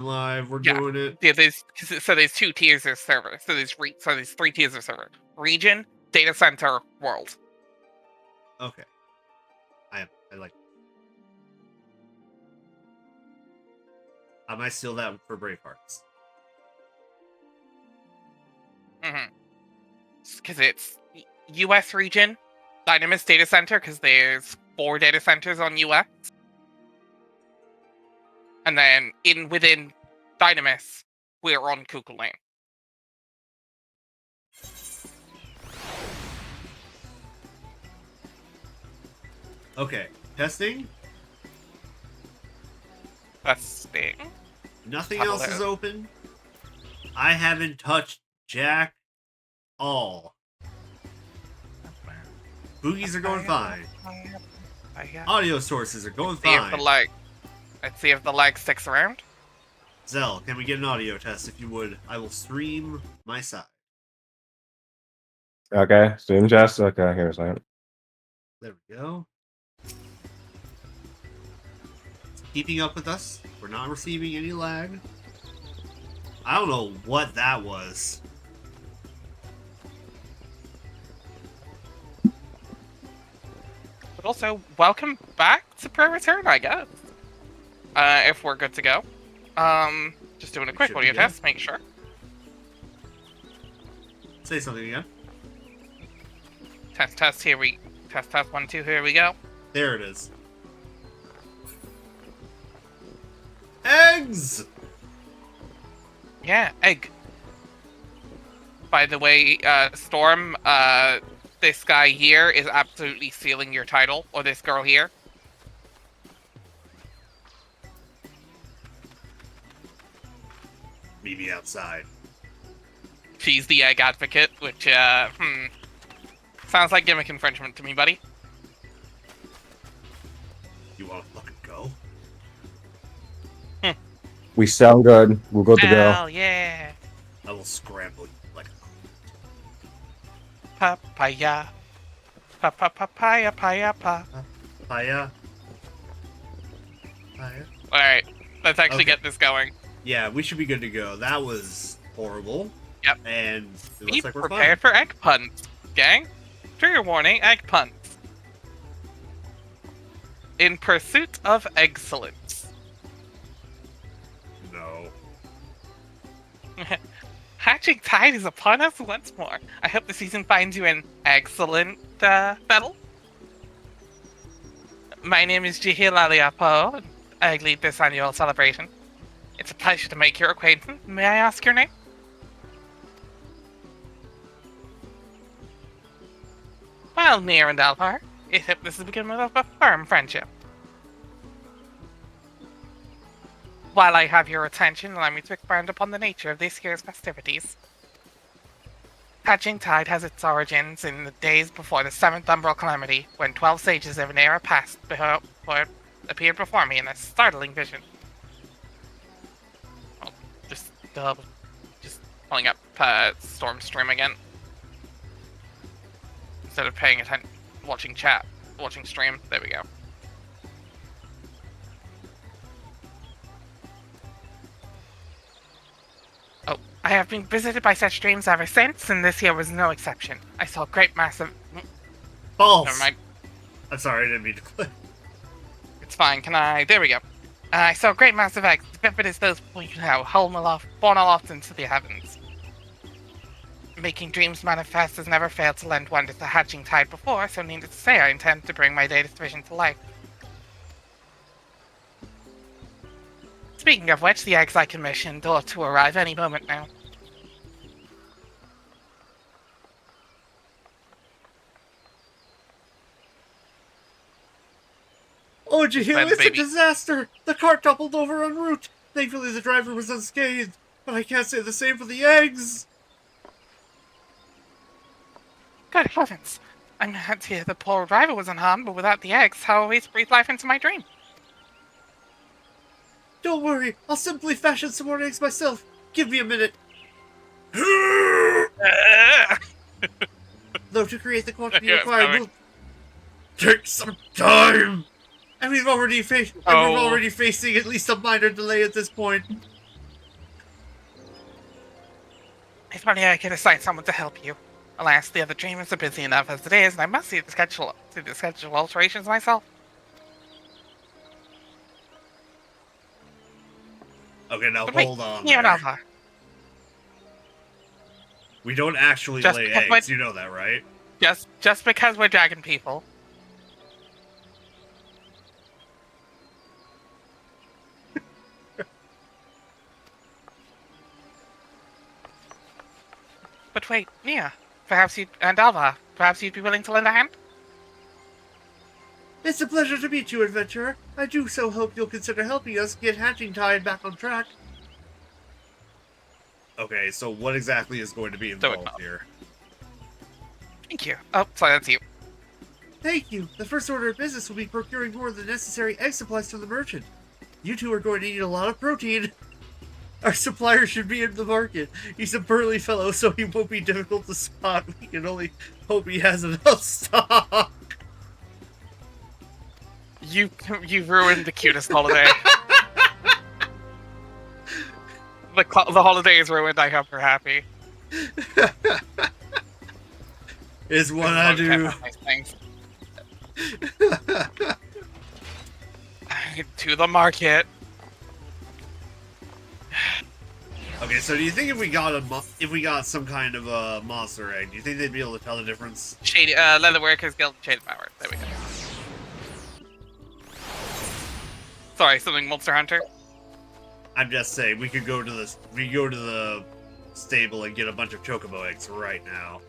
Live, we're Yeah. doing it. Yeah, there's 2 tiers of server. So there's 3 tiers of server. Region, data center, world. Okay. I like. I might steal that for Bravehearts. Because it's US region, Dynamis data center, because there's 4 data centers on US. And then within Dynamis, we're on Cuckoo Lane. Okay, testing. Testing. Nothing else is open. I haven't touched jack all. Boogies are going fine. Audio sources are going fine. Let's see if the lag sticks around. Zell, can we get an audio test if you would? I will stream my side. Okay, stream test. Okay, here's that. There we go. It's keeping up with us. We're not receiving any lag. I don't know what that was. But also, welcome back to Pro Return, I guess. If we're good to go. Just doing a quick audio test, make sure. Say something again. Test, here we... Test, 1, 2, here we go. There it is. Eggs! Yeah, egg. By the way, Storm, this guy here is absolutely stealing your title, or this girl here. Meet me outside. She's the egg advocate, which, sounds like gimmick infringement to me, buddy. You wanna fucking go? We sound good. We're good to go. Hell yeah. I will scramble you like a... Papaya. Papaya, paya, pa. Paya. Paya. Alright, let's actually get this going. Yeah, we should be good to go. That was horrible. Yep. And it Be looks like we're prepared for egg puns, gang. Trigger warning, egg puns. In pursuit of excellence. No. Hatching tide is upon us once more. I hope the season finds you in excellent battle. My name is Jihil Aliapo, and I lead this annual celebration. It's a pleasure to make your acquaintance. May I ask your name? Well, Nier and Alvar, I hope this is the beginning of a firm friendship. While I have your attention, allow me to expand upon the nature of this year's festivities. Hatching Tide has its origins in the days before the 7th Umbral Calamity, when 12 sages of an era past before appeared before me in a startling vision. Oh, just pulling up Storm stream again. Instead of paying attention, watching stream. There we go. Oh, I have been visited by such dreams ever since, and this year was no exception. I saw a great massive... Balls! Never mind. I'm sorry, I didn't mean to click. It's fine, can I... There we go. I saw a great massive eggs, vivid as those, born aloft into the heavens. Making dreams manifest has never failed to lend wonder to the hatching tide before, so needless to say, I intend to bring my latest vision to life. Speaking of which, the eggs I commissioned ought to arrive any moment now. Oh, Jahil, it's a disaster! The cart toppled over en route! Thankfully the driver was unscathed, but I can't say the same for the eggs! Good heavens! I'm glad to hear the poor driver was unharmed, but without the eggs, how will we breathe life into my dream? Don't worry, I'll simply fashion some more eggs myself. Give me a minute. Though to create the quantity required will take some time. And we're already facing at least a minor delay at this point. If only I could assign someone to help you. Alas, the other dreamers are busy enough as it is, and I must see the schedule alterations myself. Okay, now But wait, hold on you and there. Alvar. We don't actually Just lay because eggs, you know that, right? Just because we're dragon people. But wait, Mia, perhaps you'd be willing to lend a hand? It's a pleasure to meet you, adventurer. I do so hope you'll consider helping us get Hatching Tide back on track. Okay, so what exactly is going to be involved here? Thank you. Oh, sorry, that's you. Thank you. The first order of business will be procuring more of the necessary egg supplies from the merchant. You two are going to need a lot of protein. Our supplier should be in the market. He's a burly fellow, so he won't be difficult to spot. We can only hope he has enough stock. You've ruined the cutest holiday. The holiday is ruined. I hope you're happy. Is what I do. Nice things. To the market. Okay, so do you think if we got some kind of a monster egg, do you think they'd be able to tell the difference? Shady Leatherworkers Guild Shaded Power. There we go. Sorry, something Monster Hunter. I'm just saying we could go to the stable and get a bunch of chocobo eggs right now.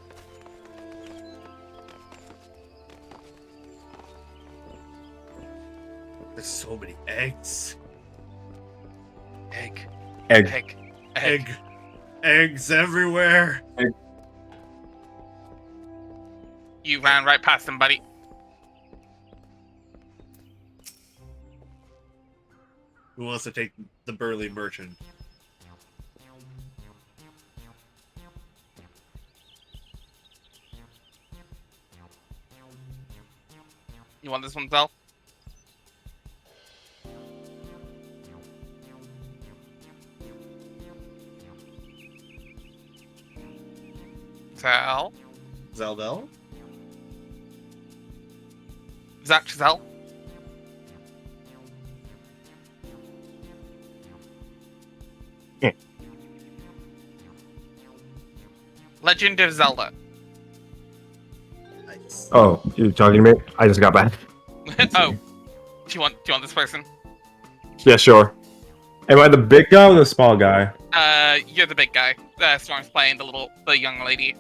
There's so many eggs. Egg. Eggs everywhere. Egg. You ran right past them, buddy. Who wants to take the burly merchant? You want this one, Zell? Zell? Zeldel? Zach Zell? Legend of Zelda. Nice. Oh, you talking to me? I just got back. Oh, do you want this person? Yeah, sure. Am I the big guy or the small guy? You're the big guy. Storm's playing the young lady.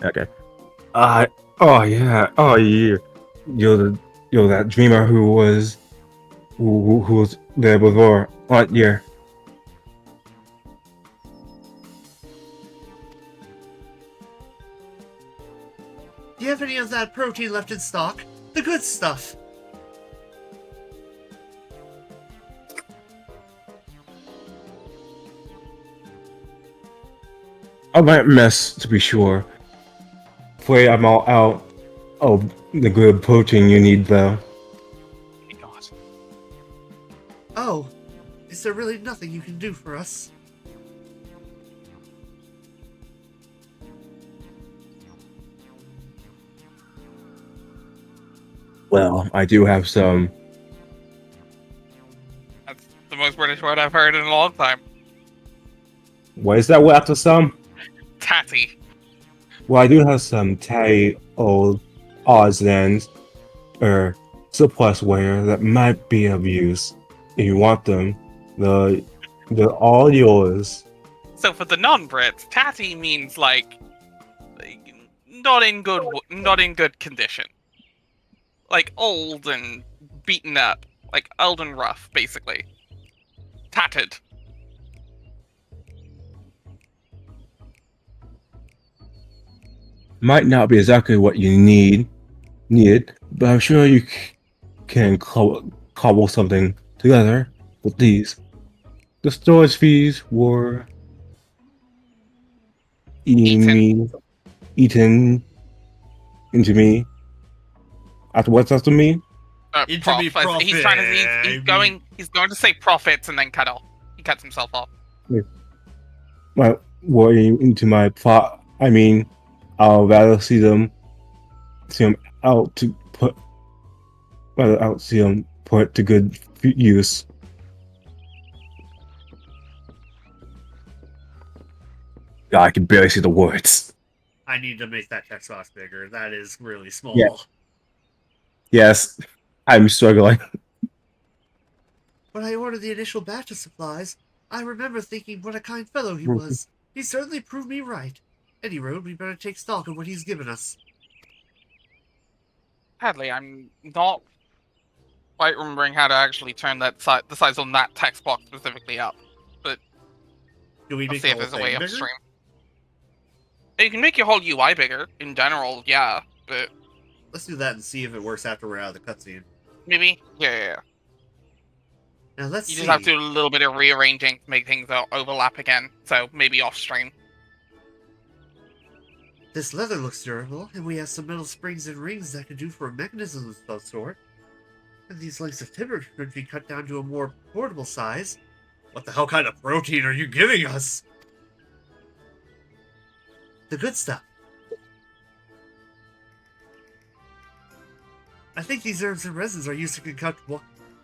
Okay. Oh yeah. Oh yeah. You're that dreamer who was there before. What year? Do you have any of that protein left in stock? The good stuff. I might miss, to be sure. Afraid I'm all out. Oh, the good protein you need, though. Oh my god. Oh, is there really nothing you can do for us? Well, I do have some. That's the most British word I've heard in a long time. What is that? What after some? Tatty. Well, I do have some tatty old odds and surplus ware that might be of use. If you want them, they're all yours. So for the non-Brits, tatty means like not in good condition. Like old and beaten up, like old and rough, basically. Tattered. Might not be exactly what you needed, but I'm sure you can cobble something together with these. The storage fees were eaten into me. Afterwards, after me. Into me profit. He's going to say profits and then cut off. He cuts himself off. Well, worrying into my plot. I mean, I'll rather see them out to put, rather out see them put to good use. God, I can barely see the words. I need to make that text box bigger. That is really small. Yeah. Yes, I'm struggling. When I ordered the initial batch of supplies, I remember thinking what a kind fellow he was. He certainly proved me right. Any road, we better take stock of what he's given us. Sadly, I'm not quite remembering how to actually turn that the size on that text box specifically up. But Do we I'll make see the if whole there's a thing way bigger? upstream. You can make your whole UI bigger in general, yeah, but Let's do that and see if it works after we're out of the cutscene. maybe, yeah. Now let's You see. just have to do a little bit of rearranging to make things overlap again. So maybe off stream. This leather looks durable, and we have some metal springs and rings that could do for a mechanism of some sort. And these lengths of timber could be cut down to a more portable size. What the hell kind of protein are you giving us? The good stuff. I think these herbs and resins are used to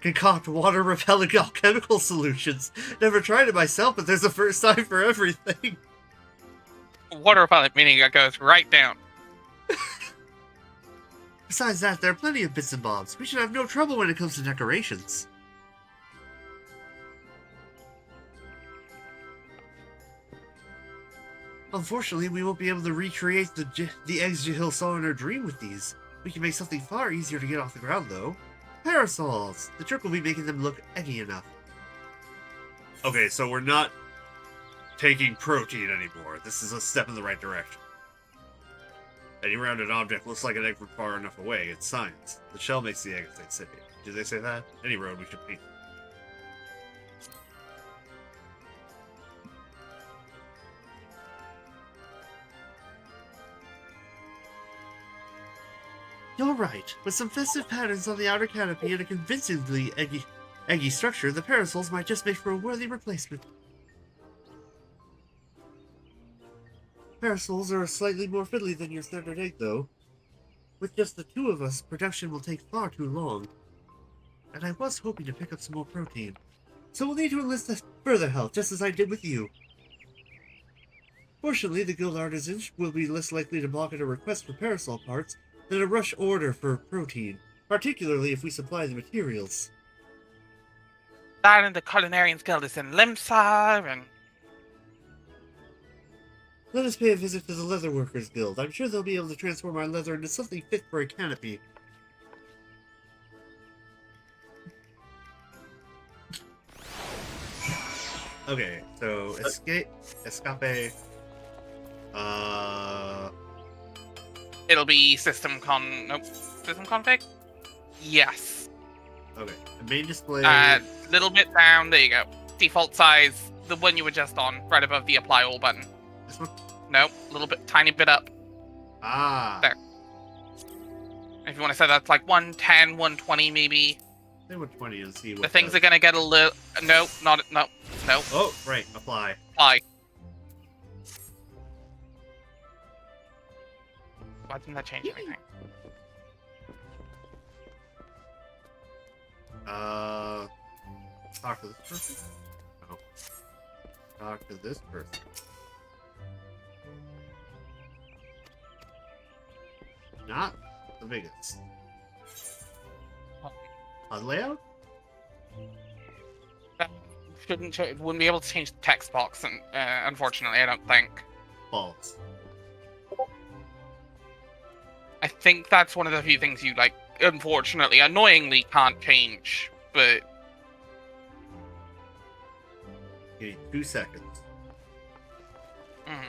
concoct water-repellent alchemical solutions. Never tried it myself, but there's a first time for everything. Water repellent meaning it goes right down. Besides that, there are plenty of bits and bobs. We should have no trouble when it comes to decorations. Unfortunately, we won't be able to recreate the eggs Jahil saw in her dream with these. We can make something far easier to get off the ground, though. Parasols! The trick will be making them look eggy enough. Okay, so we're not taking protein anymore. This is a step in the right direction. Any rounded object looks like an egg from far enough away. It's science. The shell makes the egg if they say it. Did they say that? Any road we should paint. You're right. With some festive patterns on the outer canopy and a convincingly eggy structure, the parasols might just make for a worthy replacement. Parasols are slightly more fiddly than your standard egg, though. With just the two of us, production will take far too long. And I was hoping to pick up some more protein. So we'll need to enlist further help, just as I did with you. Fortunately, the guild artisans will be less likely to balk at a request for parasol parts than a rush order for protein, particularly if we supply the materials. That and the Culinarians Guild is in Limsa, and Let us pay a visit to the Leatherworkers Guild. I'm sure they'll be able to transform our leather into something fit for a canopy. Okay, so escape, it'll be system config? Yes. okay, the main display. Little bit down, there you go. Default size, the one you were just on, right above the apply all button. This one? Nope, tiny bit up. Ah. There. If you want to set that to like 110, 120 maybe. Say 120 and see what The things are gonna get a little, no. Oh, right, apply. Apply. Why didn't that change anything? Talk to this person? No. Talk to this person. Not the biggest. On layout? Wouldn't be able to change the text box, and unfortunately, I don't think. False. I think that's one of the few things you, like, unfortunately, annoyingly can't change, but... You need 2 seconds. Mhm.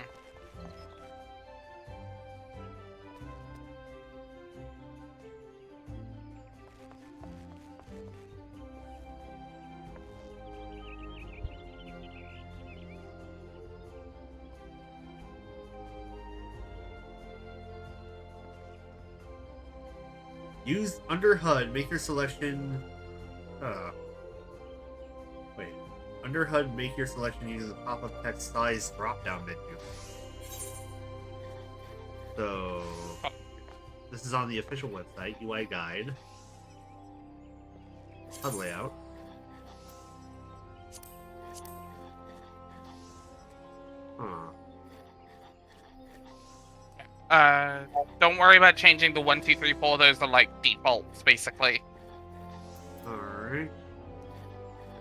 Use under HUD, make your selection. Wait. under HUD, make your selection using the pop-up text size drop-down menu. So, this is on the official website, UI guide. HUD layout. Don't worry about changing the 1, 2, 3, 4. Those are like defaults, basically. Alright.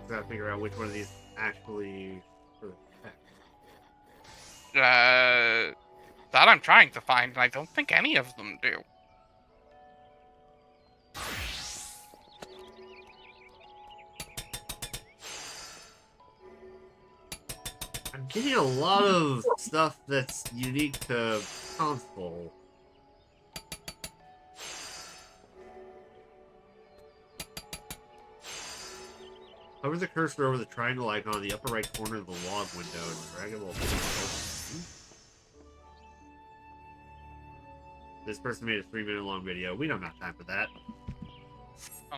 Gotta figure out which one of these actually for the text. That I'm trying to find, and I don't think any of them do. I'm getting a lot of stuff that's unique to console. Hover the cursor over the triangle icon in the upper right corner of the log window and drag it while This person made a 3-minute long video. We don't have time for that. Oh.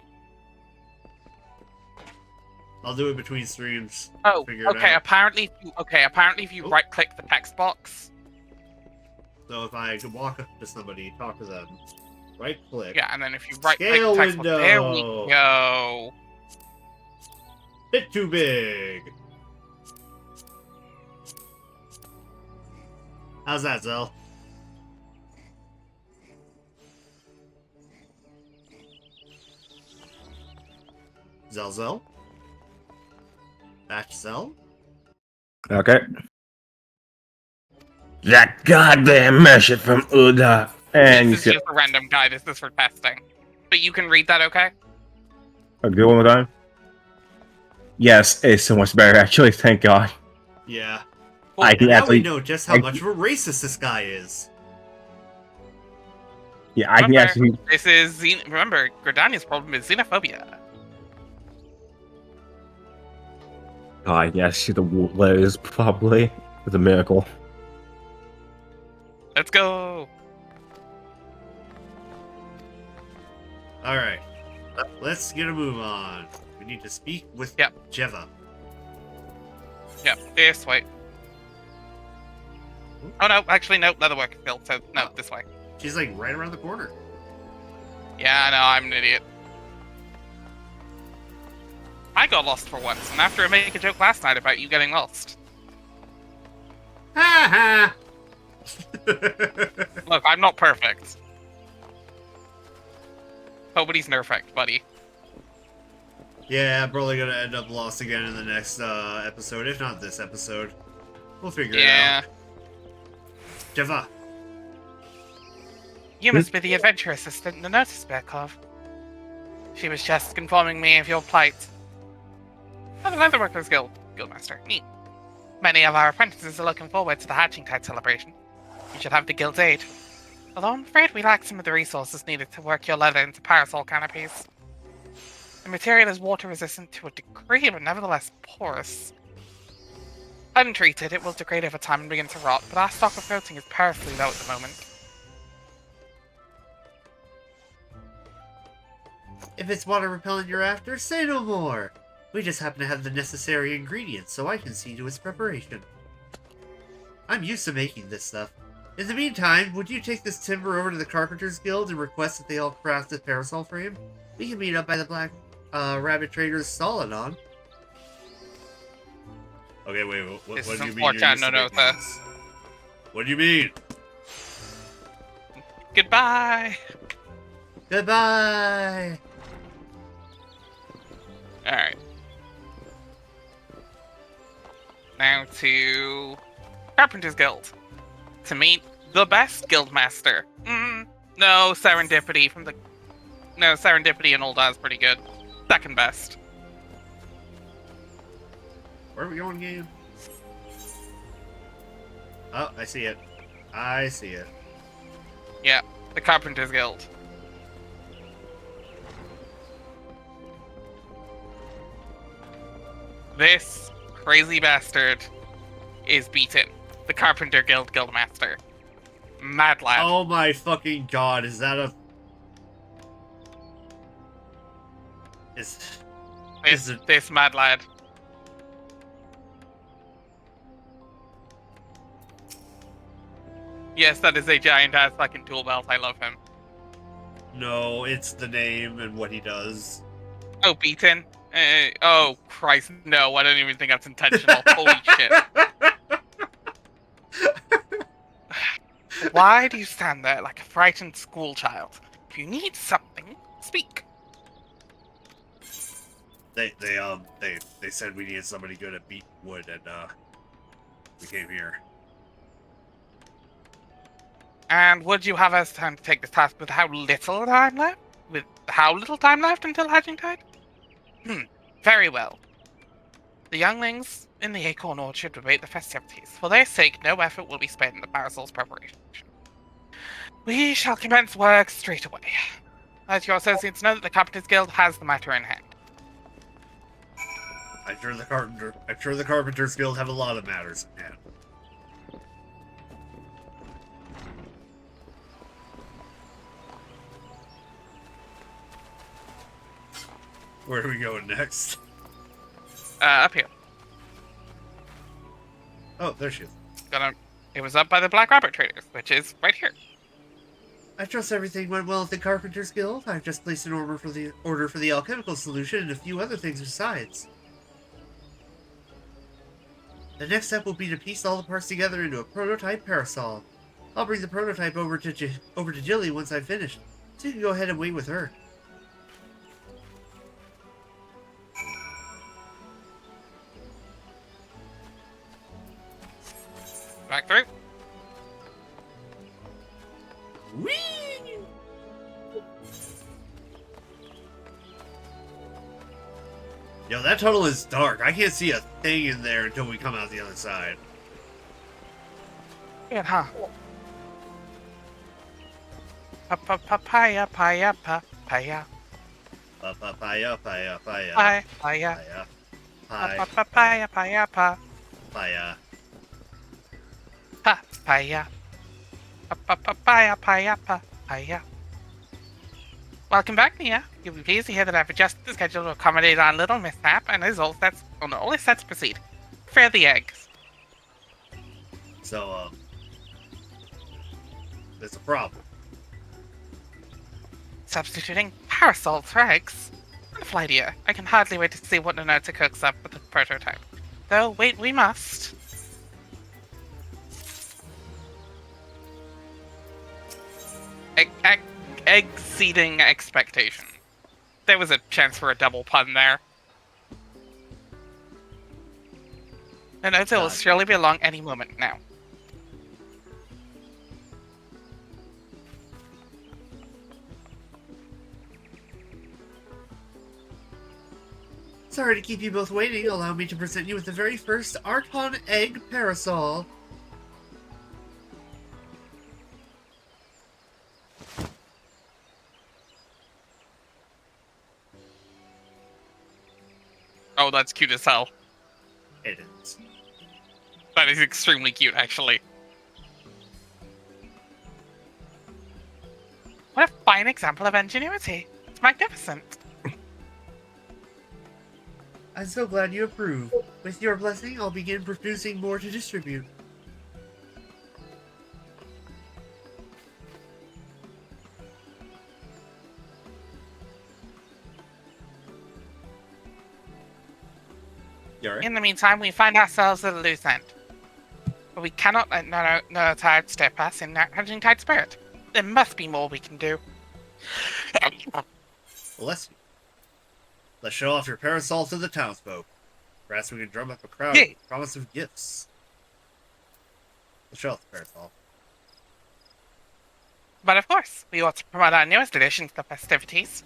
I'll do it between streams. Oh, Figure it okay. out. Apparently, if you right-click the text box. So if I could walk up to somebody, talk to them, right-click. Yeah, and then if you right-click Scale the text box, there we window. go. Bit too big. How's that, Zell? Zell? Batch Zell? Okay. That goddamn message from Uda. And you This is just a random guide. This is for testing. But you can read that, okay? Okay, one more time. Yes, it's so much better actually, thank God. Yeah. I can Now we actually know just how much of a racist this guy is. yeah, I can Remember, actually This is remember, Gordania's problem is xenophobia. yes, she's the Liz probably. It's a miracle. Let's go. Alright. Let's get a move on. We need to speak with Yep. Jeva. Yep, this way. Oh no, actually no, leatherwork field, so no, this way. She's like right around the corner. Yeah, I know, I'm an idiot. I got lost for once, and after I made a joke last night about you getting lost. Ha ha! Look, I'm not perfect. Nobody's perfect, buddy. Yeah, I'm probably gonna end up lost again in the next episode, if not this episode. We'll figure it Yeah. out. Jeva. You must be the adventure assistant in the notice Bekov. She was just informing me of your plight. Oh, the Leatherworkers Guild, Guildmaster. Neat. Many of our apprentices are looking forward to the hatching tide celebration. You should have the guild's aid. Although I'm afraid we lack some of the resources needed to work your leather into parasol canopies. The material is water resistant to a degree, but nevertheless porous. Untreated, it will degrade over time and begin to rot, but our stock of coating is perilously low at the moment. If it's water repellent you're after, say no more. We just happen to have the necessary ingredients, so I can see to its preparation. I'm used to making this stuff. In the meantime, would you take this timber over to the Carpenters Guild and request that they all craft a parasol frame? We can meet up by the Black Rabbit Trader's stall and on. Okay, wait, what This do is you mean you're unfortunate, used to no, making sir. this? What do you mean? Goodbye! Goodbye! Alright. Now to Carpenter's Guild. To meet the best guildmaster. No, Serendipity from the... No, Serendipity and Ulda's pretty good. Second best. Where are we going, game? Oh, I see it. I see it. Yeah, the Carpenter's Guild. This crazy bastard is beaten. The Carpenter Guild Guildmaster. Mad lad. Oh my fucking god, is that a... This mad lad. Yes, that is a giant-ass fucking tool belt. I love him. No, it's the name and what he does. Oh, Beaton? Oh, Christ, no. I don't even think that's intentional. Holy shit. Why do you stand there like a frightened schoolchild? If you need something, speak. They said we needed somebody good at beating wood, and we came here. And would you have us time to take this task with how little time left? With how little time left until hatching tide? Very well. The younglings in the acorn orchard await the festivities. For their sake, no effort will be spent in the parasol's preparation. We shall commence work straight away. As your associates know that the Carpenters Guild has the matter in hand. I'm sure the Carpenters Guild have a lot of matters in hand. Where are we going next? Up here. Oh, there she is. It was up by the Black Rabbit Traders, which is right here. I trust everything went well at the Carpenters Guild. I've just placed an order for the alchemical solution and a few other things besides. The next step will be to piece all the parts together into a prototype parasol. I'll bring the prototype over to Jilly once I've finished, so you can go ahead and wait with her. Back through. Whee! Yo, that tunnel is dark. I can't see a thing in there until we come out the other side. Yeah, huh? Pa-pa-pa-paya, paya, pa-paya. Pa-pa-paya, paya, paya. Paya. Paya. Pa-pa-pa-paya, paya, pa. Paya. Pa-paya. Pa-pa-pa-paya, paya, pa-paya. Welcome back, Nia. You'll be pleased to hear that I've adjusted the schedule to accommodate our little mishap, and as all sets, all is set to proceed. Prepare the eggs. So, there's a problem. Substituting parasols for eggs? Wonderful idea. I can hardly wait to see what Nonota cooks up with the prototype. Though, wait, we must. Exceeding expectation. There was a chance for a double pun there. Nonota will surely be along any moment now. Sorry to keep you both waiting. Allow me to present you with the very first Archon Egg Parasol. Oh, that's cute as hell. It is. That is extremely cute, actually. What a fine example of ingenuity. It's magnificent. I'm so glad you approve. With your blessing, I'll begin producing more to distribute. You alright? In the meantime, we find ourselves at a loose end. But we cannot let Nonota outstep us in that Hudging Tide spirit. There must be more we can do. Let's show off your parasol to the townsfolk. Perhaps we can drum up a crowd Yeah. with promise of gifts. Let's show off the parasol. But of course, we ought to promote our newest addition to the festivities.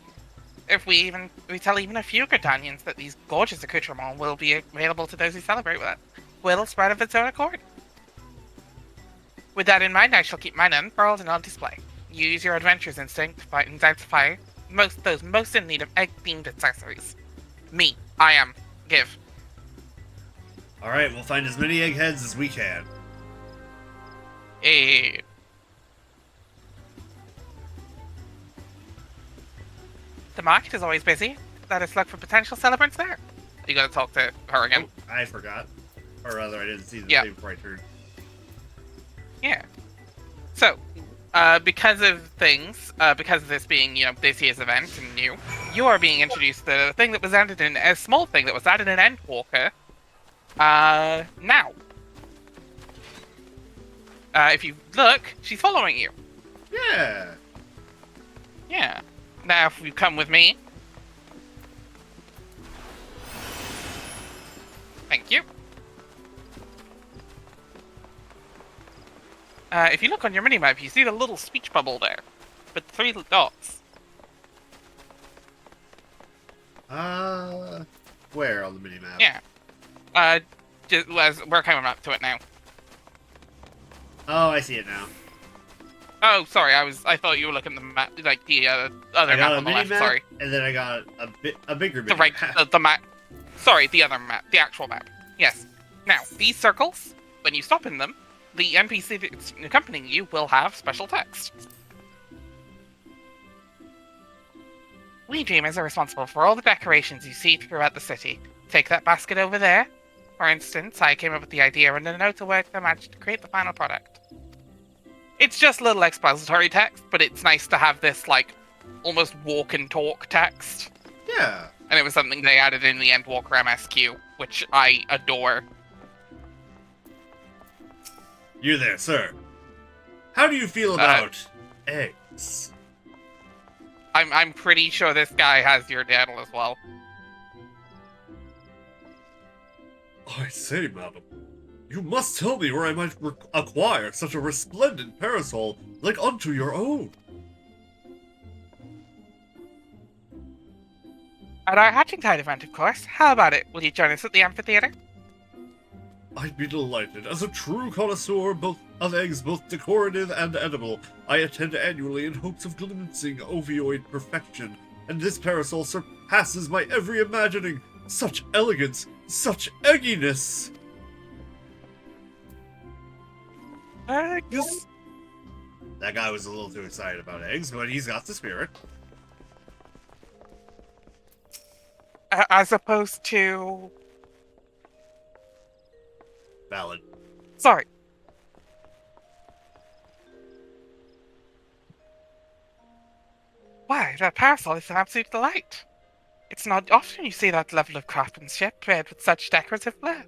If we tell even a few Gridanians that these gorgeous accoutrements will be available to those who celebrate with us, will spread of its own accord. With that in mind, I shall keep mine unfurled and on display. Use your adventurer's instinct to identify those most in need of egg-themed accessories. Me, I am. Give. Alright, we'll find as many eggheads as we can. Hey. The market is always busy. Let us look for potential celebrants there. You gotta talk to her again. Oh, I forgot. Or rather, I didn't see the Yeah. thing before I turned. Yeah. So, because of things, because of this being, this year's event and new, you are being introduced to a thing that was added in, a small thing that was added in Endwalker, now. If you look, she's following you. Yeah. Yeah. Now, if you come with me. Thank you. If you look on your minimap, you see the little speech bubble there, with 3 dots. Where on the minimap? Yeah. We're coming up to it now. Oh, I see it now. Oh, sorry. I thought you were looking at the map, like the other I got map a on the left. minimap, Sorry. and then I got a bigger The minimap. the map. Sorry, the other map, the actual map. Yes. Now, these circles, when you stop in them, the NPC that's accompanying you will have special text. We dreamers are responsible for all the decorations you see throughout the city. Take that basket over there. For instance, I came up with the idea and a note to work the magic to create the final product. It's just little expository text, but it's nice to have this, like, almost walk and talk text. Yeah. And it was something they added in the Endwalker MSQ, which I adore. You there, sir. How do you feel about eggs? I'm pretty sure this guy has your channel as well. I say, madam, you must tell me where I might acquire such a resplendent parasol like unto your own. At our Hatching Tide event, of course. How about it? Will you join us at the amphitheater? I'd be delighted. As a true connoisseur of eggs, both decorative and edible, I attend annually in hopes of glimpsing ovoid perfection, and this parasol surpasses my every imagining. Such elegance, such egginess! Eggs. That guy was a little too excited about eggs, but he's got the spirit. As opposed to... Valid. Sorry. Why, that parasol is an absolute delight. It's not often you see that level of craftsmanship paired with such decorative flair.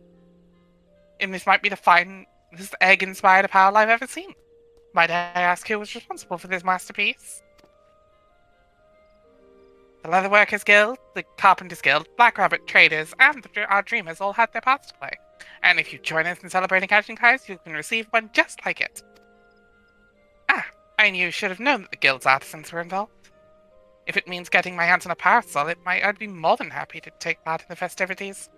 And this might be the finest egg-inspired apparel I've ever seen. Might I ask who was responsible for this masterpiece? The Leatherworkers Guild, the Carpenters Guild, Black Rabbit Traders, and our Dreamers all had their parts to play. And if you join us in celebrating Hatching Tides, you can receive one just like it. Ah, I knew you should have known that the Guild's artisans were involved. If it means getting my hands on a parasol, I'd be more than happy to take part in the festivities.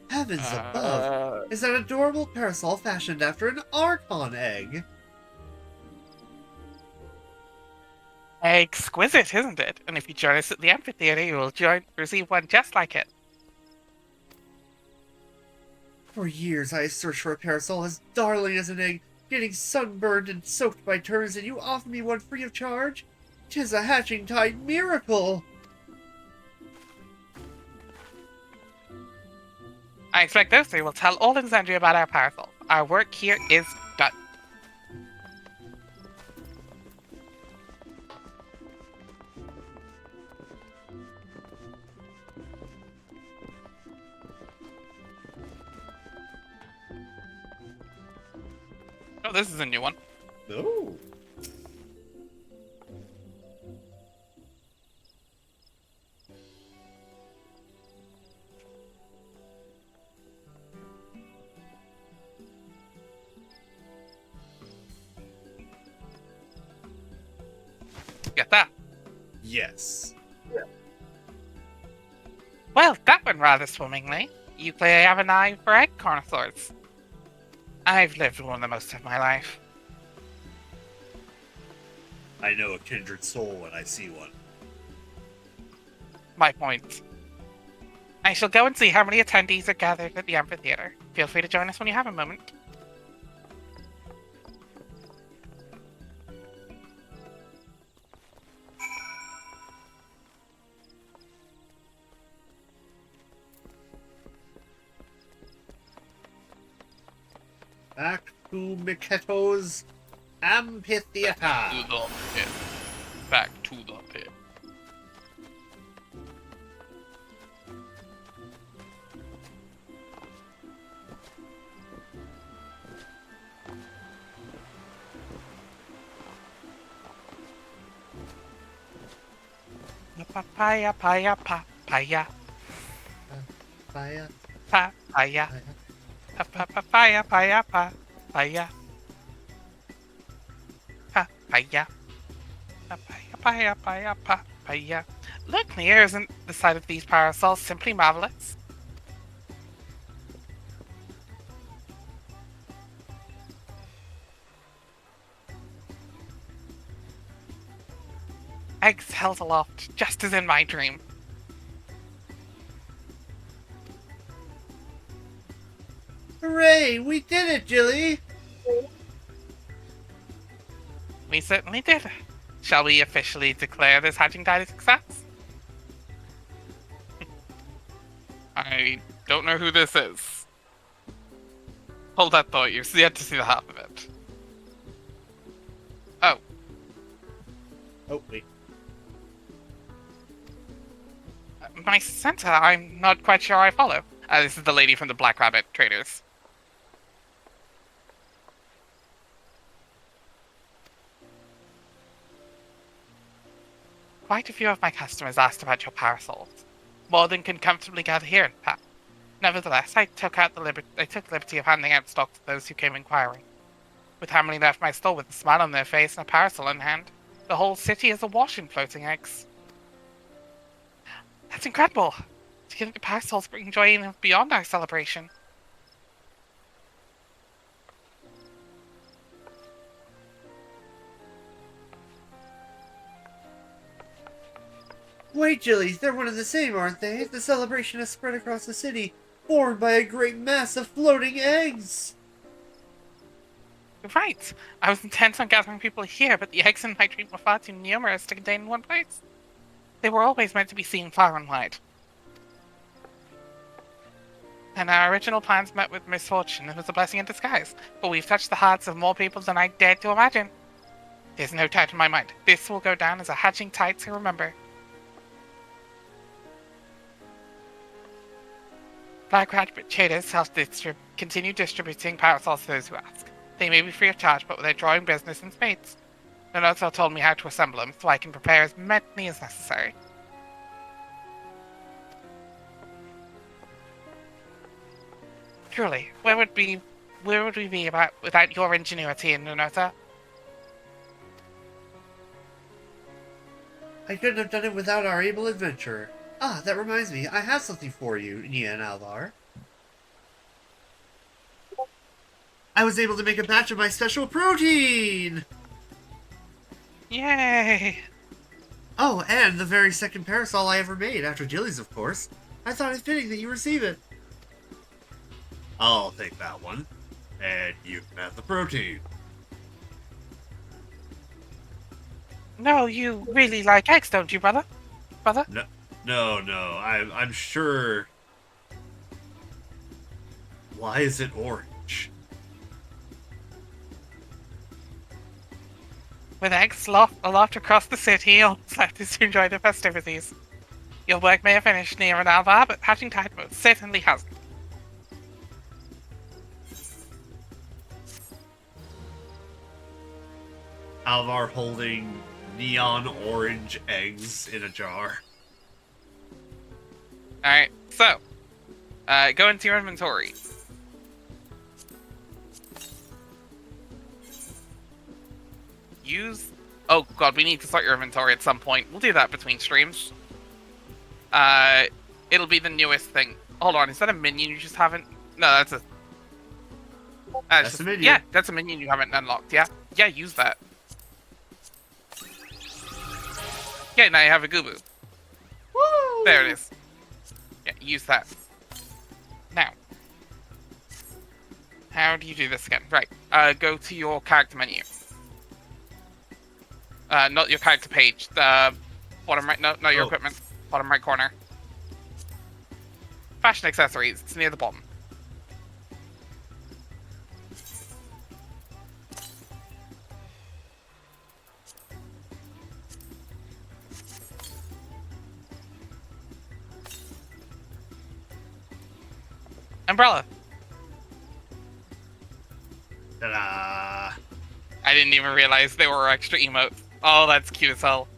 Heavens above! Is that adorable parasol fashioned after an Archon egg? Exquisite, isn't it? And if you join us at the amphitheater, you will receive one just like it. For years I have searched for a parasol as darling as an egg, getting sunburned and soaked by turns, and you offer me one free of charge? 'Tis a Hatching Tide miracle! I expect those three will tell all in Zandria about our parasol. Our work here is done. Oh, this is a new one. Oh. Get that. Yes. Well, that went rather swimmingly. You clearly have an eye for egg connoisseurs. I've lived one the most of my life. I know a kindred soul when I see one. My point. I shall go and see how many attendees are gathered at the amphitheater. Feel free to join us when you have a moment. Back to Miketo's amphitheater. To the pit. Back to the pit. Papaya, paya, papaya, Fire. papaya, papaya, paya, papaya, papaya, papaya, paya, papaya. Look, Nia, isn't the sight of these parasols simply marvelous? Eggs held aloft, just as in my dream. Hooray! We did it, Jilly! We certainly did. Shall we officially declare this hatching tide a success? I don't know who this is. Hold that thought, you've yet to see the half of it. Oh. Oh, wait. My center, I'm not quite sure I follow. This is the lady from the Black Rabbit Traders. Quite a few of my customers asked about your parasols. More than can comfortably gather here, in fact. Nevertheless, I took liberty of handing out stock to those who came inquiring. With how many left my stall with a smile on their face and a parasol in hand, the whole city is awash in floating eggs. That's incredible! To get the parasols bring joy in beyond our celebration. Wait, Jilly, they're one and the same, aren't they? The celebration has spread across the city, formed by a great mass of floating eggs! You're right! I was intent on gathering people here, but the eggs in my dream were far too numerous to contain in one place. They were always meant to be seen far and wide. And our original plans met with misfortune. It was a blessing in disguise, but we've touched the hearts of more people than I dared to imagine. There's no doubt in my mind. This will go down as a hatching tide to remember. Black Rabbit Traders continue distributing parasols to those who ask. They may be free of charge, but they're drawing business in spades. The notes told me how to assemble them, so I can prepare as many as necessary. Truly, where would we be without your ingenuity in Nonota? I couldn't have done it without our able adventurer. Ah, that reminds me, I have something for you, Nia and Alvar. I was able to make a batch of my special protein! Yay! Oh, and the very second parasol I ever made, after Jilly's, of course. I thought it fitting that you receive it. I'll take that one. And you can have the protein. No, you really like eggs, don't you, brother? Brother? No, I'm sure... Why is it orange? With eggs aloft across the city, you'll have to enjoy the festivities. Your work may have finished near an Alvar, but hatching tide most certainly hasn't. Alvar holding neon orange eggs in a jar. Alright, so, go into your inventory. Oh god, we need to sort your inventory at some point. We'll do that between streams. It'll be the newest thing. Hold on, is that a minion you just haven't... No, that's a... That's a minion. Yeah, that's a minion you haven't unlocked, yeah? Yeah, use that. Yeah, now you have a Goobboo. Woo! There it is. Yeah, use that. Now, how do you do this again? Right, go to your character menu. Not your character page. The bottom right. No, not your equipment. Bottom right corner. Fashion accessories. It's near the bottom. Umbrella. Ta-da! I didn't even realize there were extra emotes. Oh, that's cute as hell.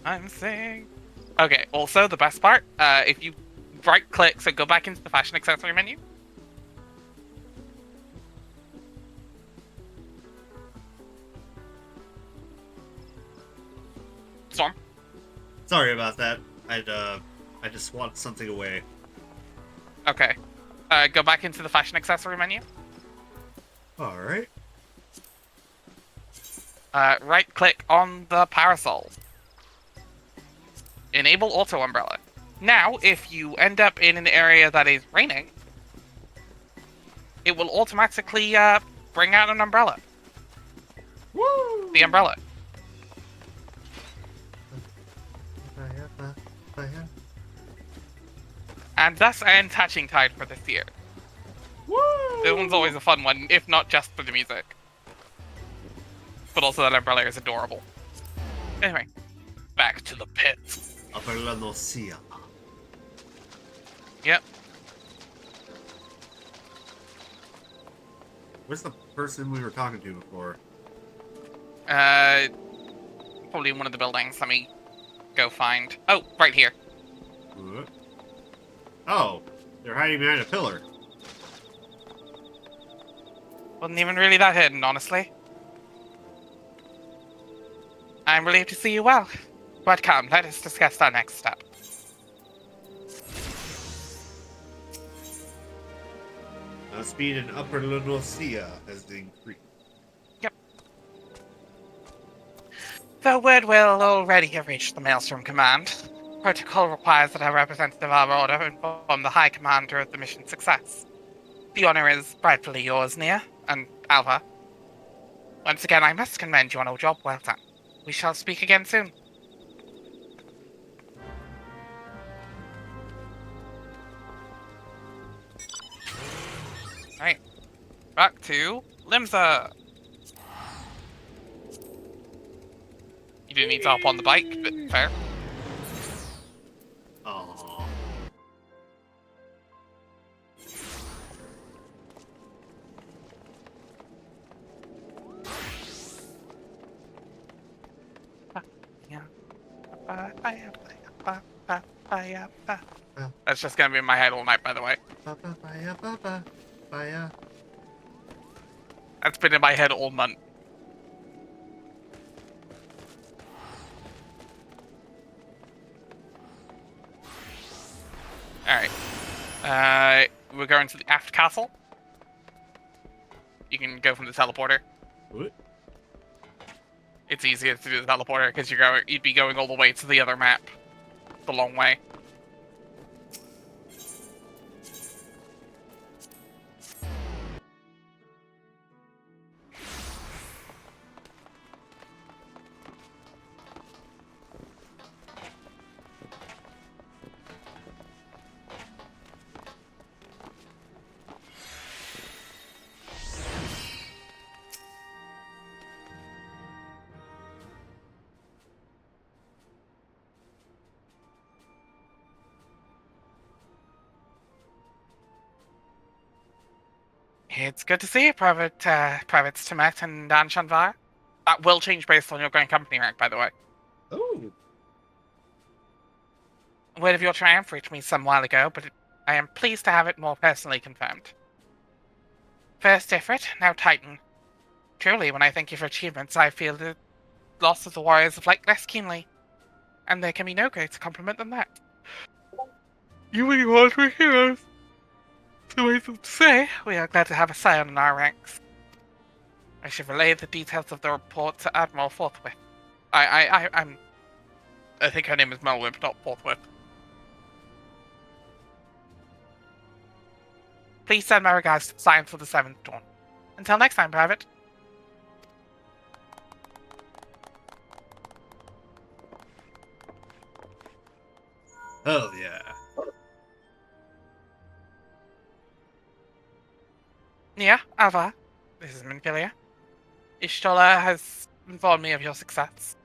I'm saying. Okay, also the best part, if you right click, so go back into the fashion accessory menu. Storm. Sorry about that. I just swapped something away. Okay. Go back into the fashion accessory menu. Alright. Right click on the parasol. Enable auto umbrella. Now, if you end up in an area that is raining, it will automatically bring out an umbrella. Woo! The umbrella. And thus ends Hatching Tide for this year. Woo! This one's always a fun one, if not just for the music. But also that umbrella is adorable. Anyway, back to the pit. Upper La Nocia. Yep. Where's the person we were talking to before? Probably in one of the buildings. Let me go find. Oh, right here. What? Oh, they're hiding behind a pillar. Wasn't even really that hidden, honestly. I'm relieved to see you well. But come, let us discuss our next step. Speed in Upper La Nocia has increased. Yep. The word will already have reached the Maelstrom Command. Protocol requires that our representative of our order inform the High Commander of the mission's success. The honor is rightfully yours, Nia, and Alvar. Once again, I must commend you on a job well done. We shall speak again soon. Alright. Back to Limsa. You didn't need to hop on the bike, but fair. Oh. That's just gonna be in my head all night, by the way. Pa-pa-paya. That's been in my head all month. Alright. We're going to the aft castle. You can go from the teleporter. What? It's easier to do the teleporter because you'd be going all the way to the other map. The long way. It's good to see you, Privates Temet and Anshanvar. That will change based on your Grand Company rank, by the way. Oh. Word of your triumph reached me some while ago, but I am pleased to have it more personally confirmed. First Ifrit, now Titan. Truly, when I thank you for achievements, I feel the loss of the Warriors of Light less keenly. And there can be no greater compliment than that. You really want to heroes. To say, we are glad to have a scion in our ranks. I should relay the details of the report to Admiral forthwith. I think her name is Melwimp, not forthwith. Please send my regards to Scion for the 7th Dawn. Until next time, Private. Hell yeah. Yeah, Alvar. This is Minfilia. Ishtola has informed me of your success.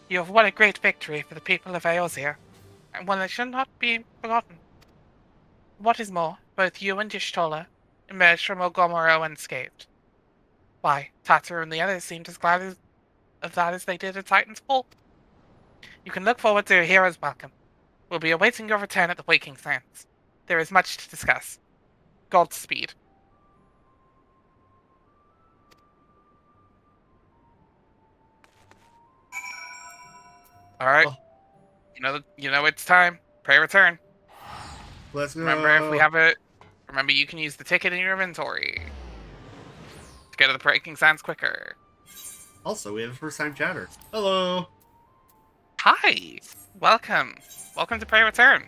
You have won a great victory for the people of Eorzea, and one that should not be forgotten. What is more, both you and Ishtola emerged from Ogomoro unscathed. Why, Tataru and the others seemed as glad of that as they did at Titan's Fall. You can look forward to a hero's welcome. We'll be awaiting your return at the Waking Sands. There is much to discuss. Godspeed. All right. Oh. You know it's time. Pray return. Let's go. Remember, if we have it, remember you can use the ticket in your inventory to get to the Breaking Sands quicker. Also, we have a first-time chatter. Hello. Hi. Welcome. Welcome to Pray Return.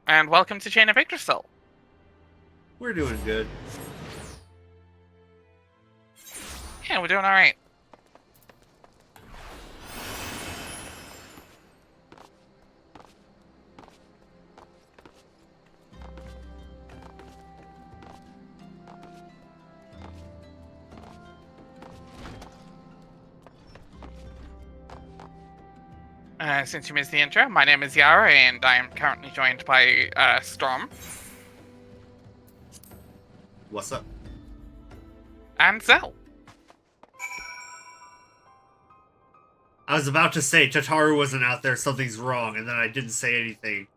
And welcome to Chain of Yggdrasil. We're doing good. Yeah, we're doing alright. Since you missed the intro, my name is Yara, and I am currently joined by Storm What's up? and Zell. I was about to say Tataru wasn't out there, something's wrong, and then I didn't say anything.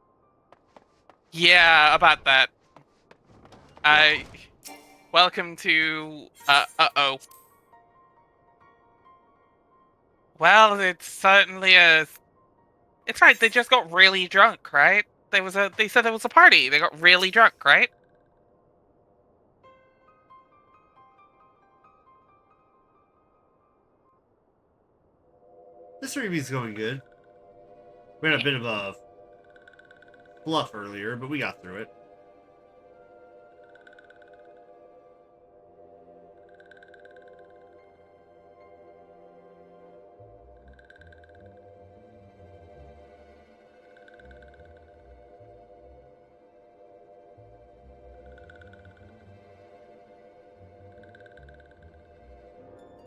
Yeah, about that. Welcome to, uh-oh. Well, it's certainly it's right, they just got really drunk, right? They said there was a party, they got really drunk, right? This review's going good. We had a bit of a fluff earlier, but we got through it.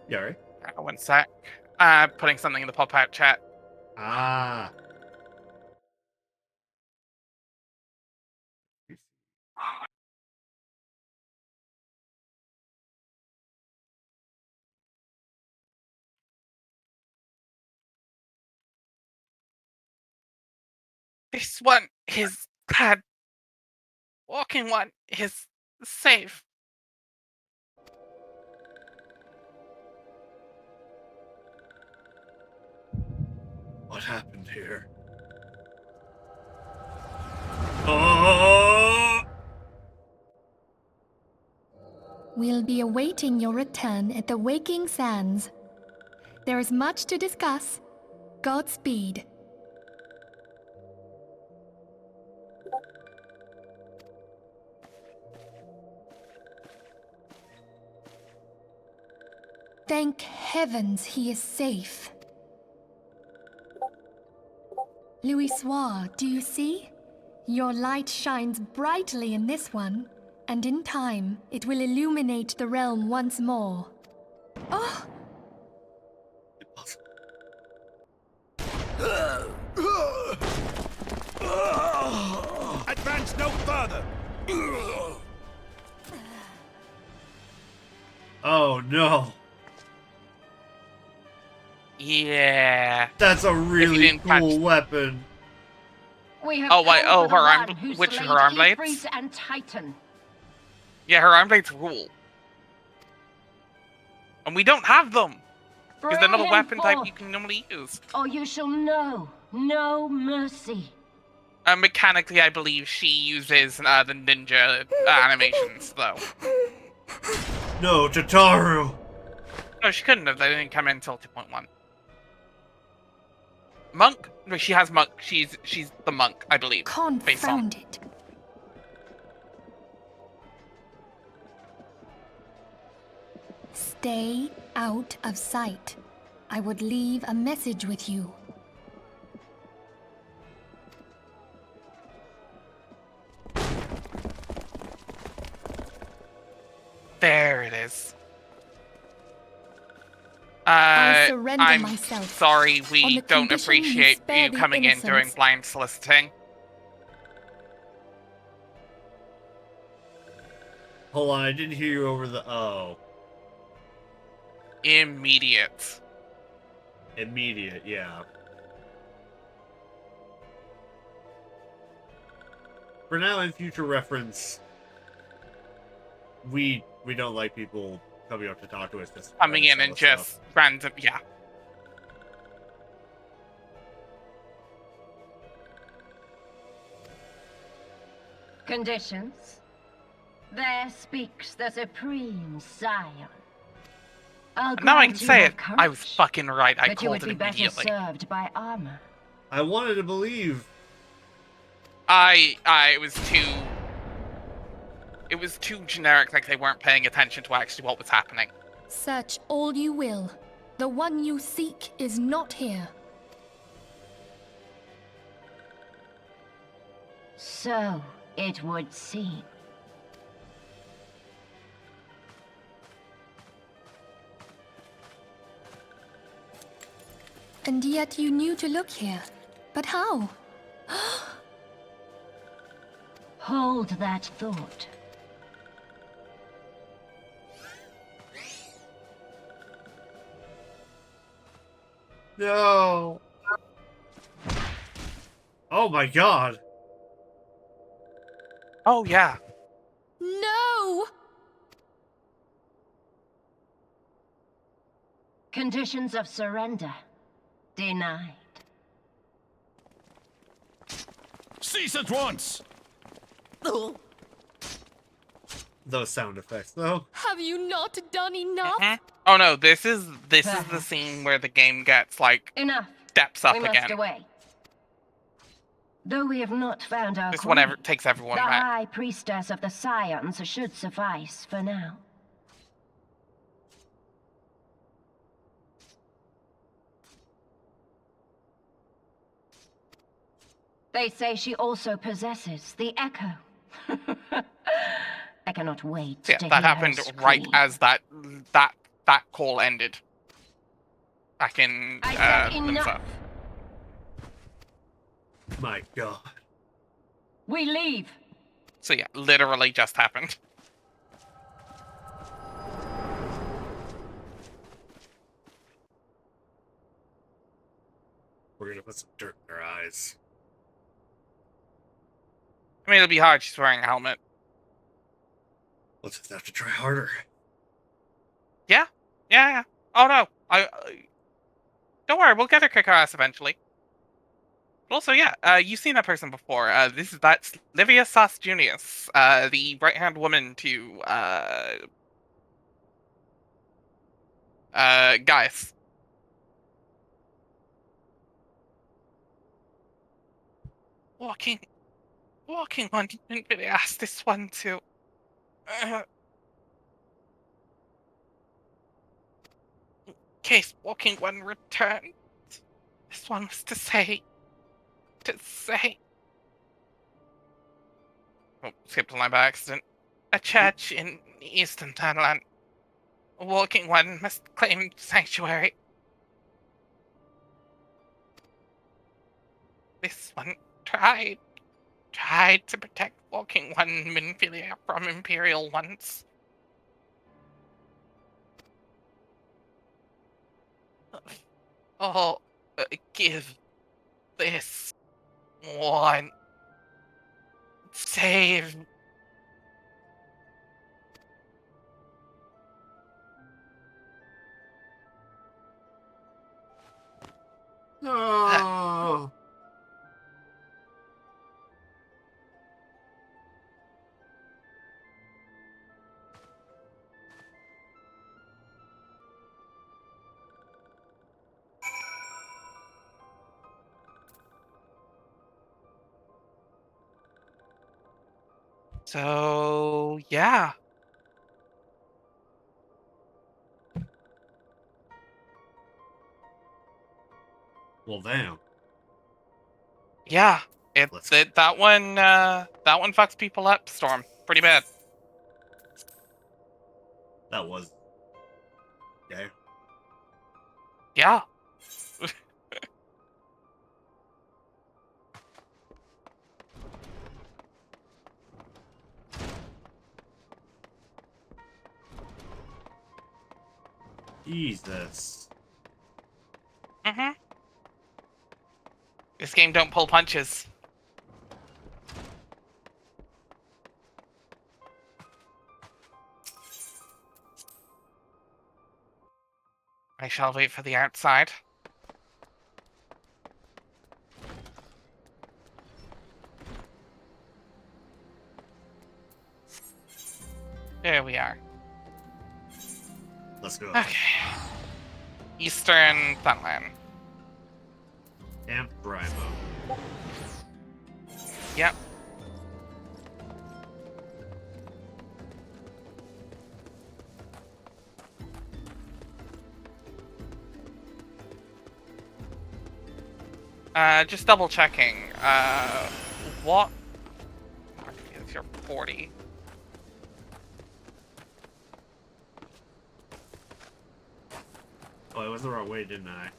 Yeah, right? One sec. Putting something in the pop-out chat. Ah. This one is glad. Walking one is safe. What happened here? Oh! We'll be awaiting your return at the Waking Sands. There is much to discuss. Godspeed. Thank heavens he is safe. Louisoire, do you see? Your light shines brightly in this one, and in time, it will illuminate the realm once more. Oh! Advance no further! Oh no. Yeah. That's a really didn't catch- cool weapon. We have Oh, wait, come oh, for the her arm- one who which slayed her arm blades? Ifrit and Titan. Yeah, her arm blades rule. And we don't have them! Because they're not a Bring him weapon type forth, you can normally use. or you shall know No mercy. Mechanically, I believe she uses the ninja animations, though. No, Tataru! No, she couldn't have. They didn't come in until 2.1. Monk? No, she has monk. She's the monk, I believe. Based on. Confound it. Stay out of sight. I would leave a message with you. There it is. I surrender I'm myself. sorry, On we the don't condition you appreciate spare you the coming in during innocents. blind soliciting. Hold on, I didn't hear you over the... Oh. Immediate. Immediate, yeah. For now, in future reference, we don't like people coming up to talk to us. Just Coming in and just random, yeah. Conditions. There speaks the supreme scion. I'll And now I can grant you say have it. I was courage, fucking right. I but you called would it be better immediately. served by armor. I wanted to believe. It was too generic, like they weren't paying attention to actually what was happening. Search all you will. The one you seek is not here. So it would seem. And yet you knew to look here. But how? Hold that thought. No. Oh my god. Oh, yeah. No! Conditions of surrender. Denied. Cease at once! Those sound effects, though. Have you not done enough? Oh no, this is the Perhaps. scene where the game gets, like, Enough. steps up We must again. away. Though we have not found our This one queen, takes everyone the back. High Priestess of the Scions should suffice for now. They say she also possesses the Echo. I cannot wait Yeah, to that hear happened her right scream. as that call ended. Back in I said Limsa. enough. My god. We leave. So yeah, literally just happened. We're gonna put some dirt in her eyes. I mean, it'll be hard. She's wearing a helmet. Let's just have to try harder. Yeah. Oh no, don't worry. We'll get her kick her ass eventually. But also, yeah, you've seen that person before. That's Livia Sas Junius, the right-hand woman to Gaius. Walking one didn't really ask this one to. Case walking one returned. This one was to say. Oh, skipped a line by accident. A church in Eastern Thailand. Walking one must claim sanctuary. This one tried to protect Walking One Minfilia from Imperial ones. Oh, give this one. Save. Oh. So, yeah. Well, damn. Yeah. Let's- That one fucks people up, Storm. Pretty bad. That was. Okay. Yeah. Jesus. Mm-hmm. This game don't pull punches. I shall wait for the outside. There we are. Let's go. Okay. Eastern Funland. Camp Brimo. Yep. Just double checking. What? It's your 40. Oh, I went the wrong way, didn't I?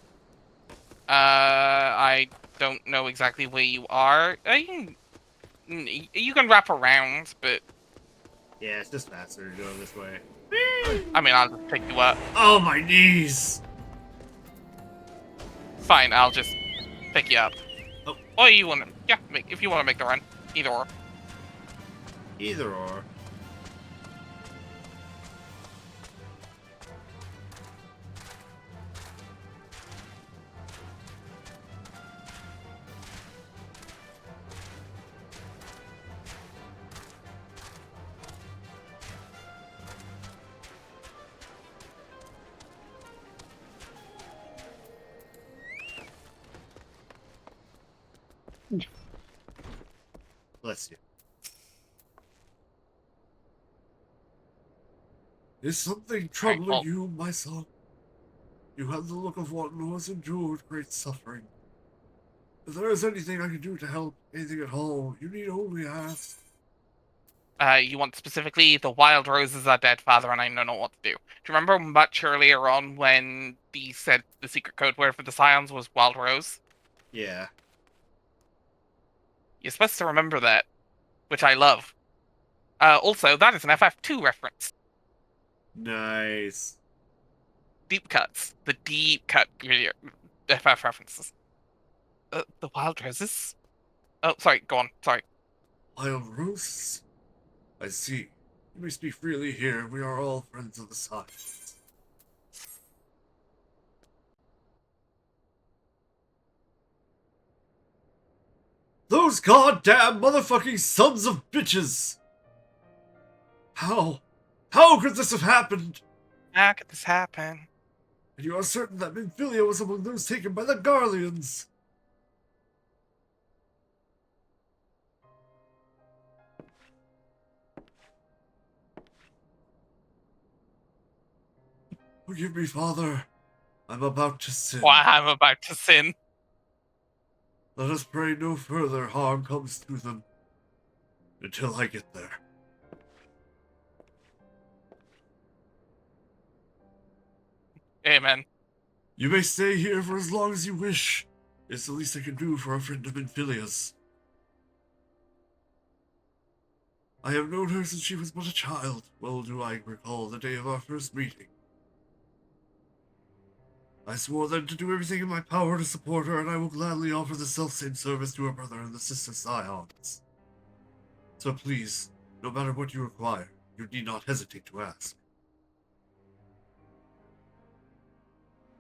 I don't know exactly where you are. You can wrap around, but Yeah, it's just faster to go this way. I mean, I'll just pick you up. Oh, my knees! Fine, I'll just pick you up. Oh. Or you wanna, yeah, if you wanna make the run, either or. Either or. Bless you. Is something troubling well- you, my son? You have the look of one who has endured great suffering. If there is anything I can do to help, anything at all, you need only ask. You want specifically the wild roses are dead, father, and I don't know what to do. Do you remember much earlier on when the said the secret code word for the scions was wild rose? Yeah. You're supposed to remember that, which I love. Also, that is an FF2 reference. Nice. Deep cuts. The deep cut FF references. The wild roses? Oh, sorry, go on. Sorry. Wild roses? I see. You may speak freely here. We are all friends of the science. Those goddamn motherfucking sons of bitches! How? How could this have happened? How could this happen? And you are certain that Minfilia was among those taken by the Garleans? Forgive me, Father. I'm about to sin. Why I'm about to sin. Let us pray no further harm comes to them until I get there. Amen. You may stay here for as long as you wish. It's the least I can do for a friend of Minfilia's. I have known her since she was but a child. Well do I recall the day of our first meeting. I swore then to do everything in my power to support her, and I will gladly offer the selfsame service to her brother and the sister scions. So please, no matter what you require, you need not hesitate to ask.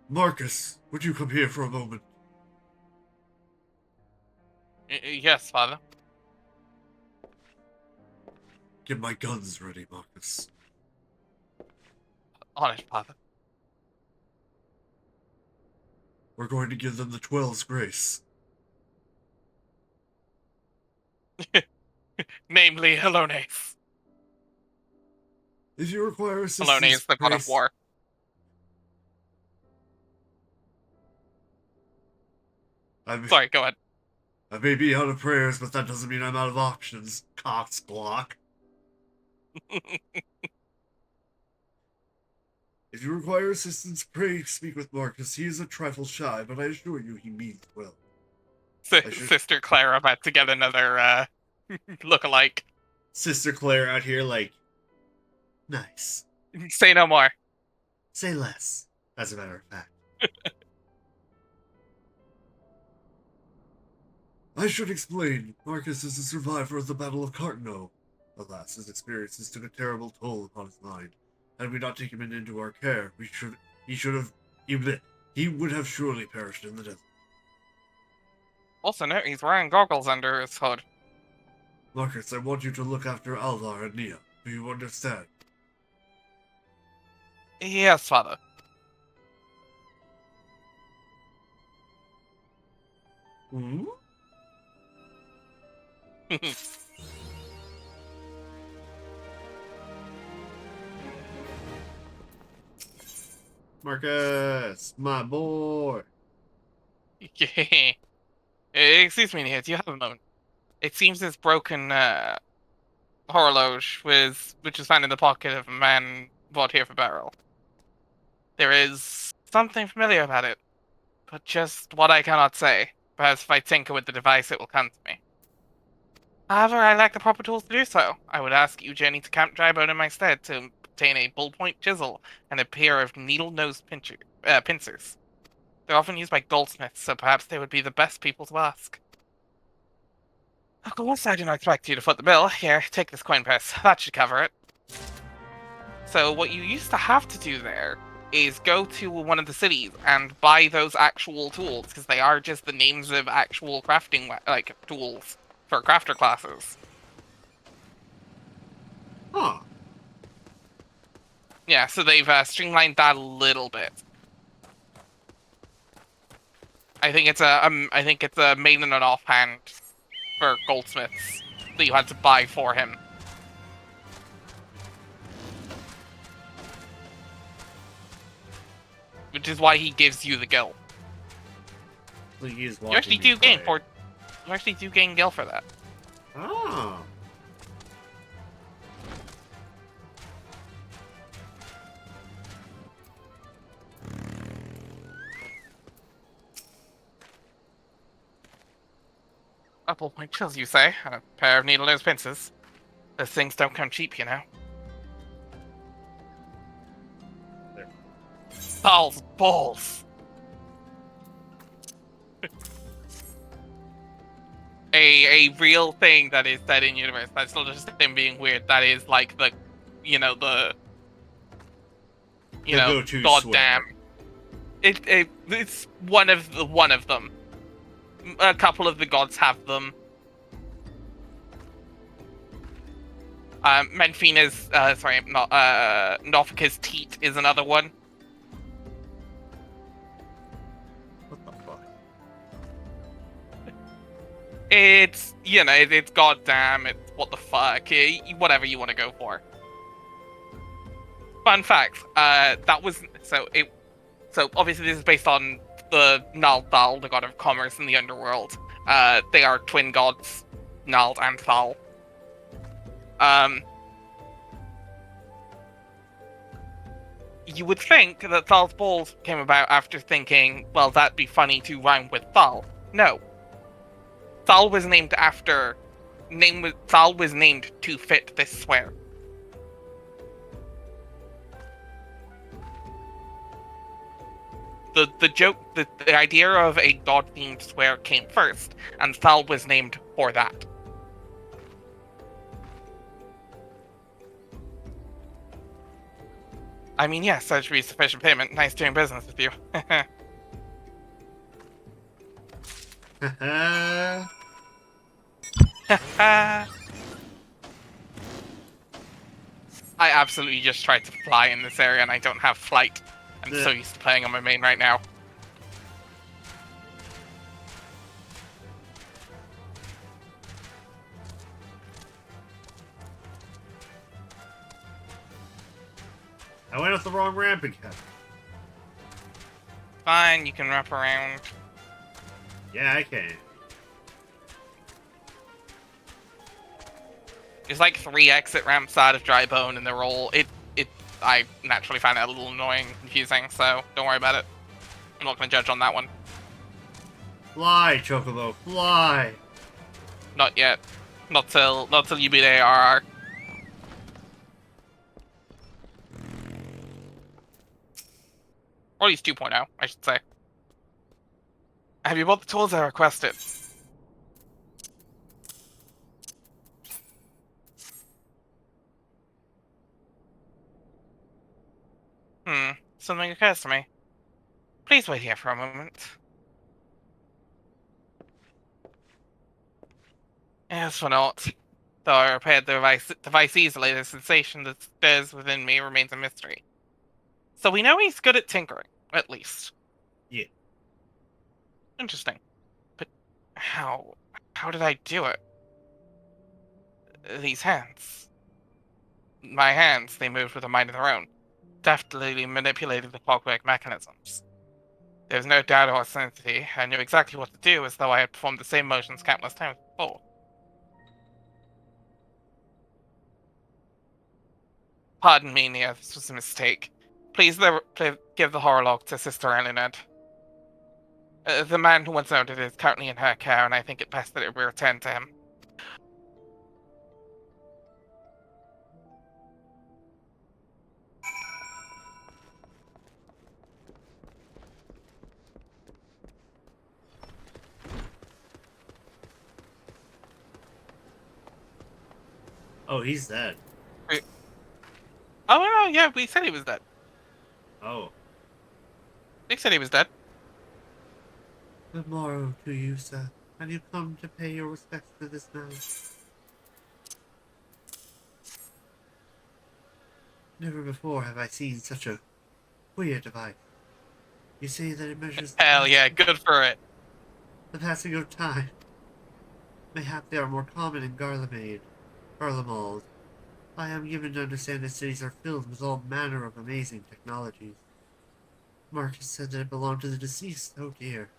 Marcus, would you come here for a moment? Yes, father. Get my guns ready, Marcus. On it, father. We're going to give them the 12's grace. Namely, Helones. If you require Helones, assistance, the god of war. Sorry, go ahead. I may be out of prayers, but that doesn't mean I'm out of options. Cox block. If you require assistance, pray speak with Marcus. He is a trifle shy, but I assure you he means well. Sister Clara about to get another look-alike. Sister Claire out here like, nice. Say no more. Say less, as a matter of fact. I should explain. Marcus is a survivor of the Battle of Cartano. Alas, his experiences took a terrible toll upon his mind. Had we not taken him into our care, he would have surely perished in the desert. Also note, he's wearing goggles under his hood. Marcus, I want you to look after Alvar and Nia. Do you understand? Yes, father. Hmm? Marcus, my boy. Excuse me, Nia, do you have a moment? It seems this broken horloge which was found in the pocket of a man brought here for burial. There is something familiar about it, but just what I cannot say. Perhaps if I tinker with the device, it will come to me. However, I lack the proper tools to do so. I would ask you journey to Camp Drybone in my stead to obtain a bullpoint chisel and a pair of needle-nosed pincers. They're often used by goldsmiths, so perhaps they would be the best people to ask. Of course, I do not expect you to foot the bill. Here, take this coin purse. That should cover it. So what you used to have to do there is go to one of the cities and buy those actual tools, because they are just the names of actual crafting tools for crafter classes. Huh. Yeah, so they've streamlined that a little bit. I think it's a main and an offhand for goldsmiths that you had to buy for him. Which is why he gives you the gil. You actually do gain gil for that. Oh. A bullpoint chills, you say? And a pair of needle-nose pincers. Those things don't come cheap, you know. Balls. a real thing that is said in universe. That's not just him being weird. That is like the goddamn. It's one of them. A couple of the gods have them. Menfina's, Nofika's teat is another one. What the fuck? It's goddamn, it's what the fuck, whatever you want to go for. Fun fact, so obviously this is based on the Nald Thal, the god of commerce in the underworld. They are twin gods, Nald and Thal. You would think that Thal's balls came about after thinking, well, that'd be funny to rhyme with Thal. No. Thal was named to fit this swear. The idea of a god-themed swear came first, and Thal was named for that. I mean, yes, that should be sufficient payment. Nice doing business with you. I absolutely just tried to fly in this area and I don't have flight. I'm so used to playing on my main right now. I went up the wrong ramp again. Fine, you can wrap around. Yeah, I can. There's like 3 exit ramps out of Dry Bone, and they're all I naturally find that a little annoying and confusing, so don't worry about it. I'm not gonna judge on that one. Fly, Chocobo, fly! Not yet. Not till you beat ARR. Or at least 2.0, I should say. Have you bought the tools I requested? Something occurs to me. Please wait here for a moment. Yes, for not. Though I repaired the device easily, the sensation that stirs within me remains a mystery. So we know he's good at tinkering, at least. Yeah. Interesting. But how did I do it? These hands. My hands, they moved with a mind of their own, deftly manipulating the clockwork mechanisms. There was no doubt or certainty. I knew exactly what to do, as though I had performed the same motions countless times before. Pardon me, Nia, this was a mistake. Please give the horror log to Sister Elined. The man who once owned it is currently in her care, and I think it best that it be returned to him. Oh, he's dead. Oh, no, yeah, we said he was dead. Oh. Nick said he was dead. Good morrow to you, sir. Have you come to pay your respects to this man? Never before have I seen such a queer device. You say that it measures Hell yeah, good for it. the passing of time. Mayhap they are more common in Garlemald. I am given to understand that cities are filled with all manner of amazing technologies. Marcus said that it belonged to the deceased. Oh dear.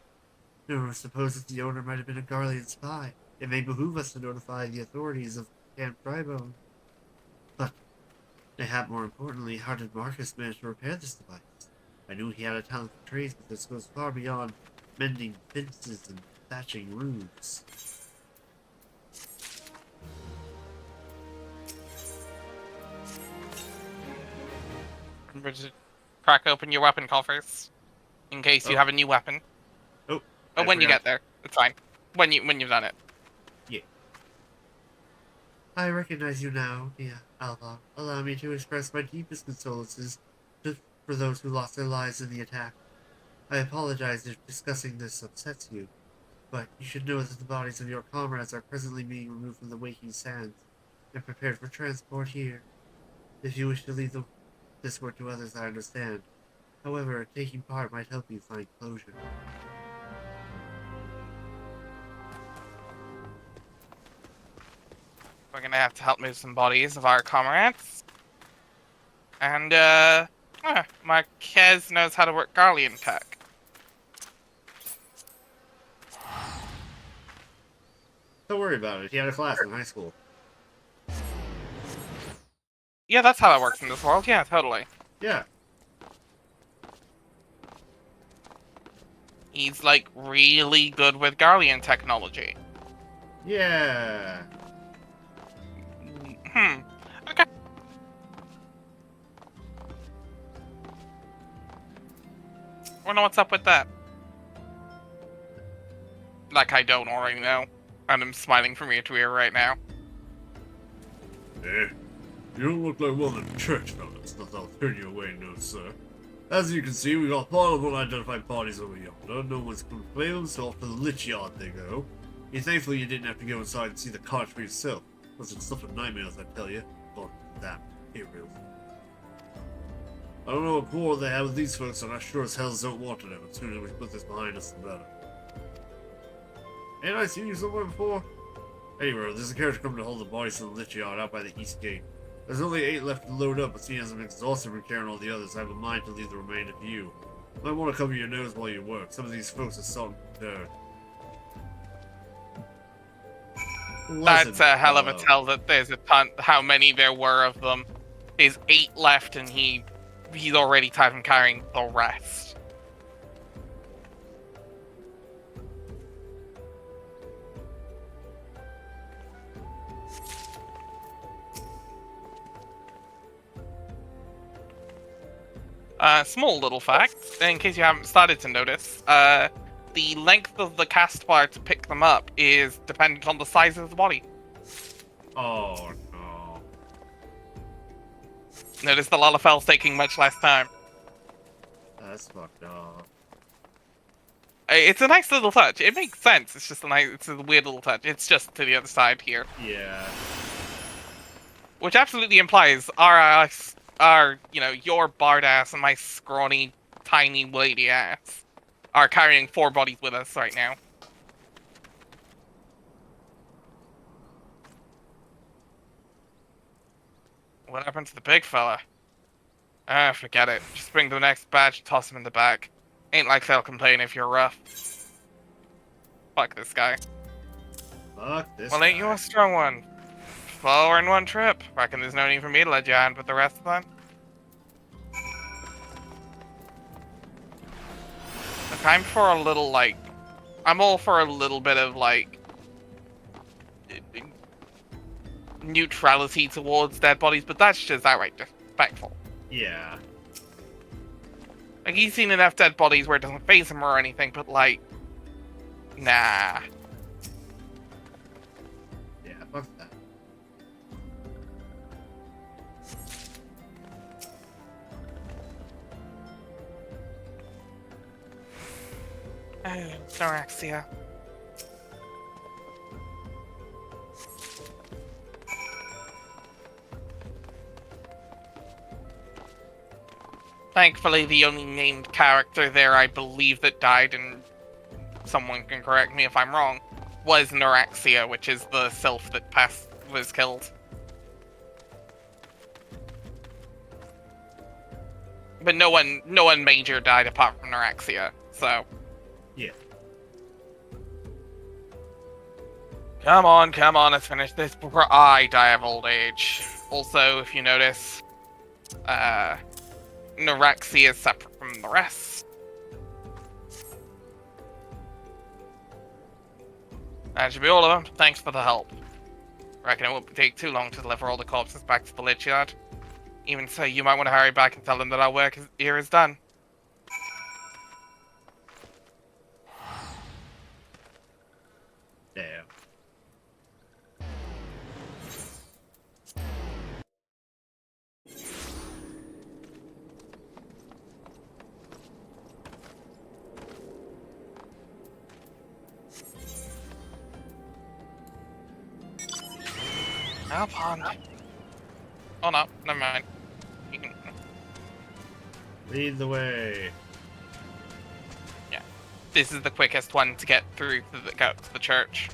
No one supposes the owner might have been a Garlean spy. It may behoove us to notify the authorities of Camp Drybone. But, mayhap more importantly, how did Marcus manage to repair this device? I knew he had a talent for trades, but this goes far beyond mending fences and thatching roofs. Remember to crack open your weapon coffers, in case you have a new weapon. Oh, But when you get there, it's fine. When you've done it. Yeah. I recognize you now, Nia, Alvar. Allow me to express my deepest condolences for those who lost their lives in the attack. I apologize if discussing this upsets you, but you should know that the bodies of your comrades are presently being removed from the waking sands and prepared for transport here. If you wish to leave this word to others, I understand. However, taking part might help you find closure. We're gonna have to help move some bodies of our comrades. And, Marquez knows how to work Garlean tech. Don't worry about it. He had a class in high school. Yeah, that's how that works in this world. Yeah, totally. Yeah. He's, like, really good with Garlean technology. Yeah. Okay. Wonder what's up with that. Like I don't already know. And I'm smiling from ear to ear right now. Eh? You don't look like one of the church fellas, not I'll turn you away, no sir. As you can see, we got multiple unidentified parties over yonder. No one's complaining, so off to the lich yard they go. You're thankful you didn't have to go inside and see the cottage for yourself. Wasn't stuff of nightmares, I tell you. God damn, heroes. I don't know what quarrel they have with these folks, and I sure as hell don't want to know. As soon as we put this behind us, the better. Ain't I seen you somewhere before? Anyway, there's a carriage coming to hold the bodies to the lich yard out by the east gate. There's only 8 left to load up, but seeing as I'm exhausted from carrying all the others, I have a mind to leave the remainder to you. Might want to cover your nose while you work. Some of these folks are salt and dirt. That's a hell of a tell that there's a ton. How many there were of them? There's 8 left, and he's already tired from carrying the rest. Small little fact, in case you haven't started to notice, the length of the cast bar to pick them up is dependent on the size of the body. Oh no. Notice the Lalafell's taking much less time. That's fucked up. It's a nice little touch. It makes sense. It's just it's a weird little touch. It's just to the other side here. Yeah. Which absolutely implies our your bard ass and my scrawny, tiny lady ass are carrying 4 bodies with us right now. What happened to the big fella? Ah, forget it. Just bring the next batch and toss him in the back. Ain't like they'll complain if you're rough. Fuck this guy. Fuck this Well, ain't you a strong one? 4 in one trip. Reckon there's no need for me to let you hand with the rest of them. Look, I'm for a little, like... I'm all for a little bit of, like... neutrality towards dead bodies, but that's just outright disrespectful. Yeah. Like, he's seen enough dead bodies where it doesn't faze him or anything, but, like... Nah. Yeah, fuck that. Anorexia. Thankfully, the only named character there I believe that died, and someone can correct me if I'm wrong, was Anorexia, which is the sylph that was killed. But no one major died apart from Anorexia, so... Yeah. Come on, let's finish this before I die of old age. Also, if you notice, Anorexia is separate from the rest. That should be all of them. Thanks for the help. Reckon it won't take too long to deliver all the corpses back to the lich yard. Even so, you might want to hurry back and tell them that our work here is done. Damn. Now pond. Oh no, never mind. You can... Lead the way. Yeah. This is the quickest one to get through to the church.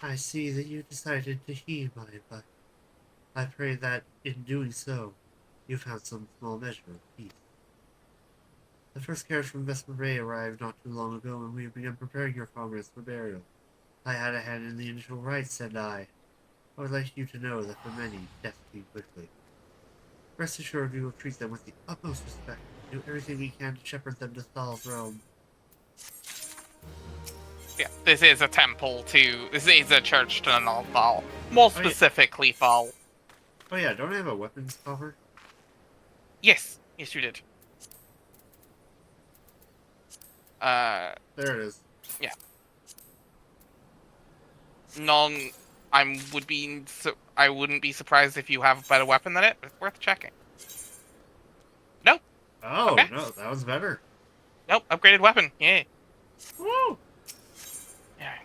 I see that you decided to heed my advice. I pray that, in doing so, you found some small measure of peace. The first carriage from Vesper arrived not too long ago, and we have begun preparing your comrades for burial. I had a hand in the initial rites, said I. I would like you to know that for many, death came quickly. Rest assured we will treat them with the utmost respect, and do everything we can to shepherd them to Thal's realm. Yeah, this is a temple to... This is a church to Thal. More specifically, Thal. Oh yeah, don't I have a weapons cover? Yes, you did. There it is. Yeah. I wouldn't be surprised if you have a better weapon than it, but it's worth checking. Nope. Oh, okay. No, that was better. Nope, upgraded weapon, yeah. Woo! Yeah.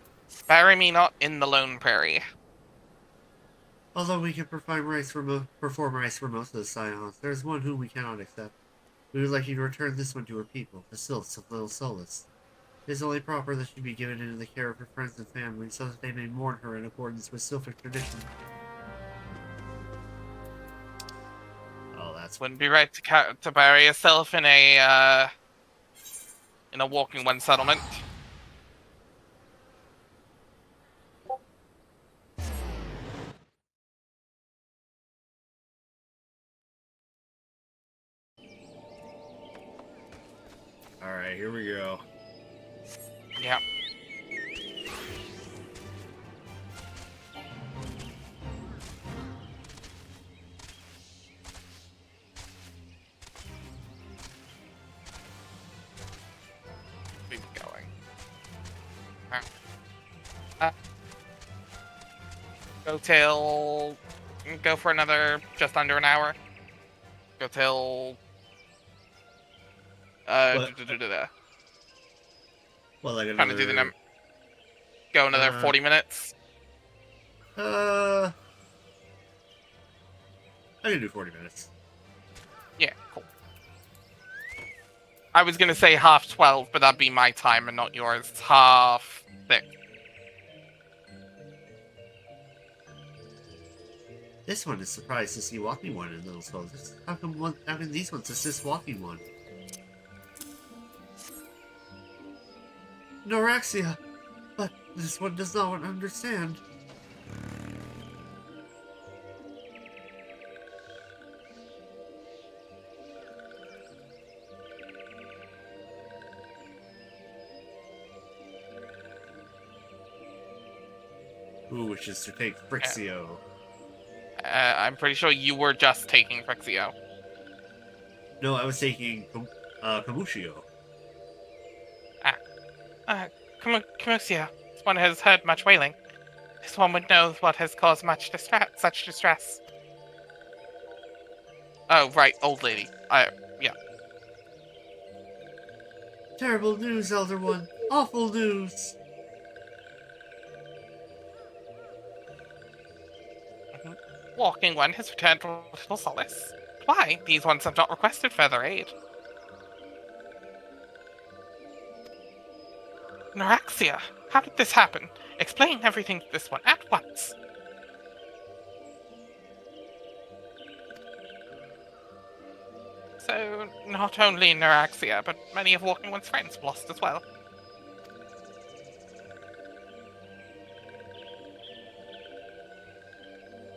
Bury me not in the lone prairie. Although we can perform rites for most of the scions, there is one whom we cannot accept. We would like you to return this one to her people, the Sylphs of Little Solace. It is only proper that she be given into the care of her friends and family, so that they may mourn her in accordance with Sylphic tradition. Oh, that's... Wouldn't be right to bury yourself in a walking one settlement. Alright, here we go. Yeah. Keep going. Go for another just under an hour. Go till What? Well, like trying to do the number. Go another 40 minutes. I can do 40 minutes. Yeah, cool. I was gonna say half 12, but that'd be my time and not yours. It's half 6. This one is surprised to see Walking One in Little Soldiers. How can these ones assist Walking One? Norexia! But this one does not understand. Who wishes to take Frixio? I'm pretty sure you were just taking Frixio. No, I was taking Kamushio. Kamusia, this one has heard much wailing. This one would know what has caused such distress. Oh, right, old lady. Yeah. Terrible news, Elder One. Awful news. Walking One has returned from Little Solace. Why? These ones have not requested further aid. Noraxia, how did this happen? Explain everything to this one at once. So, not only Noraxia, but many of Walking One's friends were lost as well.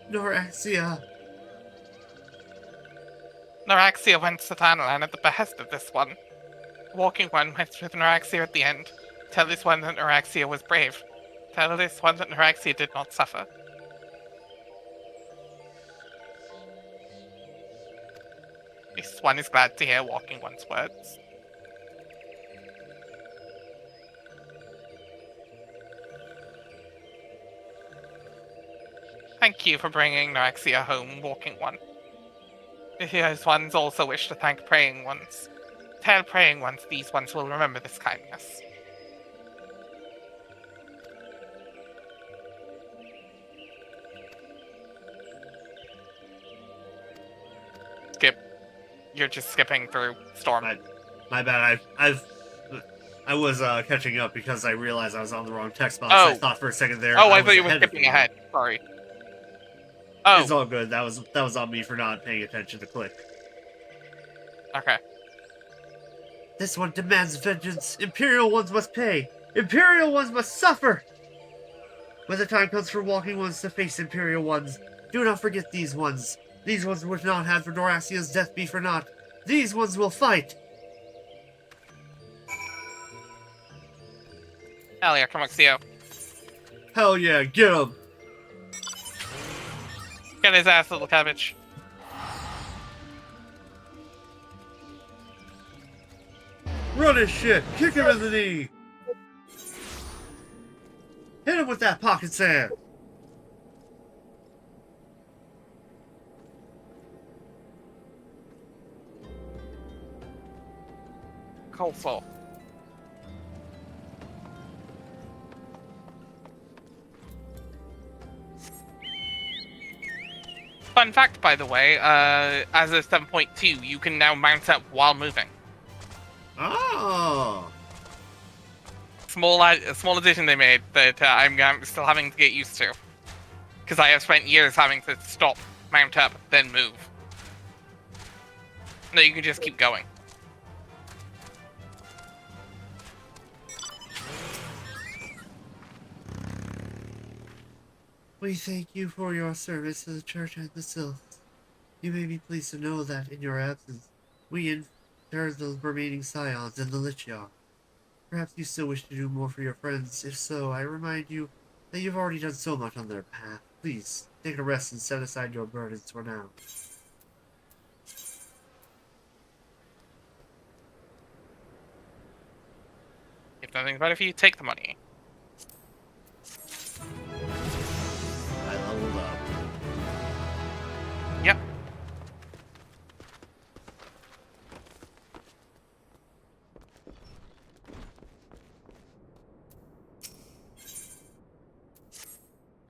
Norexia. Noraxia went to Thanalan at the behest of this one. Walking One went with Noraxia at the end. Tell this one that Noraxia was brave. Tell this one that Noraxia did not suffer. This one is glad to hear Walking One's words. Thank you for bringing Noraxia home, Walking One. These ones also wish to thank Praying Ones. Tell Praying Ones these ones will remember this kindness. Skip. You're just skipping through Storm. My bad. I was catching up because I realized I was on the wrong text box. Oh. I thought for a second there. Oh, I thought you were skipping ahead. Sorry. Oh. It's all good. That was on me for not paying attention to click. Okay. This one demands vengeance. Imperial ones must pay. Imperial ones must suffer. When the time comes for Walking Ones to face Imperial ones, do not forget these ones. These ones would not have Noraxia's death be for naught. These ones will fight. Hell yeah, come on, Xio. Hell yeah, get him. Get his ass, little cabbage. Run his shit. Kick him in the knee. Hit him with that pocket sand. Cold soul. Fun fact, by the way, as of 7.2, you can now mount up while moving. Oh. Small addition they made that I'm still having to get used to. Because I have spent years having to stop, mount up, then move. No, you can just keep going. We thank you for your service to the church and the sylphs. You may be pleased to know that, in your absence, we interred the remaining scions in the Lich Yard. Perhaps you still wish to do more for your friends. If so, I remind you that you've already done so much on their path. Please, take a rest and set aside your burdens for now. If nothing's better for you, take the money. I leveled up. Yep.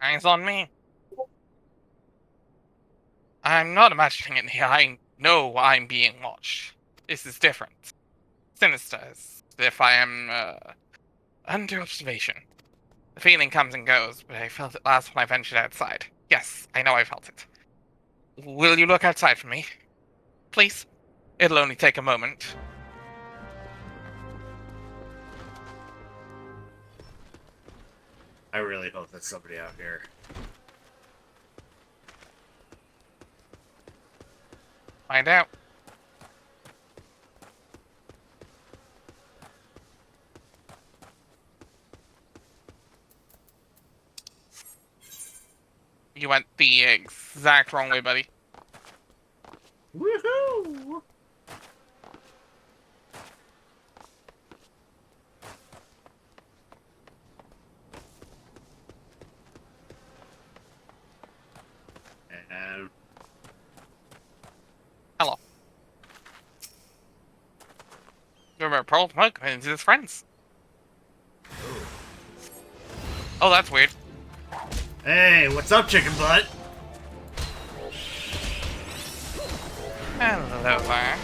Eyes on me. I'm not imagining it here. I know I'm being watched. This is different. Sinister, as if I am under observation. The feeling comes and goes, but I felt it last when I ventured outside. Yes, I know I felt it. Will you look outside for me? Please? It'll only take a moment. I really hope there's somebody out here. Find out. You went the exact wrong way, buddy. Woohoo! And Hello. Remember Pearl Smoke and his friends. Oh, that's weird. hey, what's up, chicken butt? Hello there.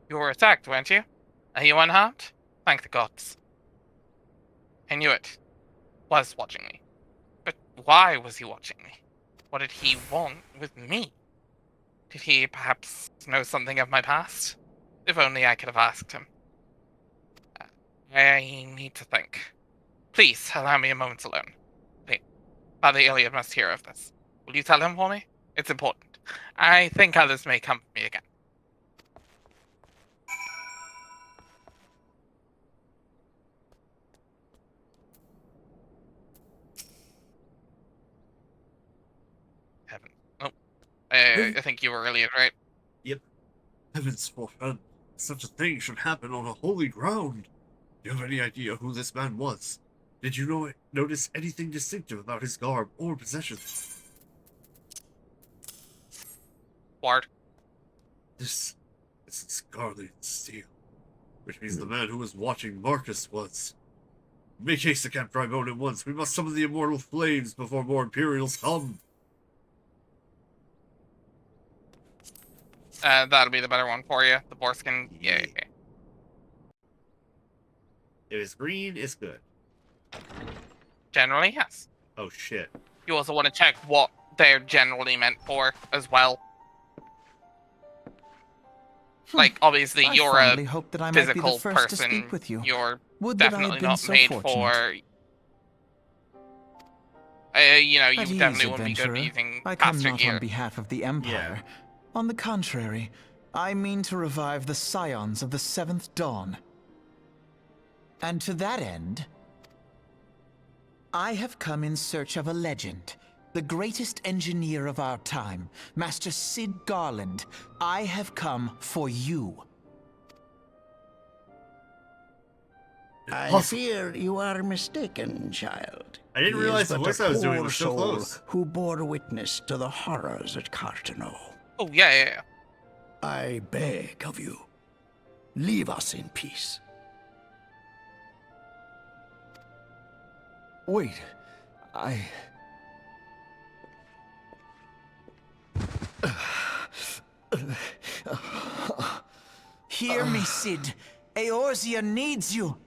You were attacked, weren't you? Are you unharmed? Thank the gods. I knew it. Was watching me. But why was he watching me? What did he want with me? Did he perhaps know something of my past? If only I could have asked him. I need to think. Please, allow me a moment alone. Father Iliad must hear of this. Will you tell him for me? It's important. I think others may come for me again. Heaven. Oh. I think you were Iliad, right? Heavens forfend, such a thing should happen on a holy ground. Do you have any idea who this man was? Did you notice anything distinctive about his garb or possessions? Ward. This is Scarlet Steel, which means the man who was watching Marcus was. Make haste to Camp Drybone at once. We must summon the immortal flames before more Imperials come. That'll be the better one for you. The Borskin. Yeah. If it's green, it's good. Generally, yes. Oh shit. You also want to check what they're generally meant for as well. Like, obviously, I you're fondly a hope that I might be the physical first to person. speak with you. You're Would that I had definitely been not so made fortunate. for. You know, you At ease, definitely wouldn't be good adventurer. at using I come caster not gear. on behalf of the Empire. On the contrary, I mean to revive the scions of the Seventh Dawn. And to that end, I have come in search of a legend. The greatest engineer of our time, Master Sid Garland. I have come for you. I fear you are mistaken, child. I didn't He realize is the but voice a I was doing poor was so soul close. who bore witness to the horrors at Cartano. Oh, yeah. I beg of you, leave us in peace. Wait, Hear me, Sid. Eorzea needs you.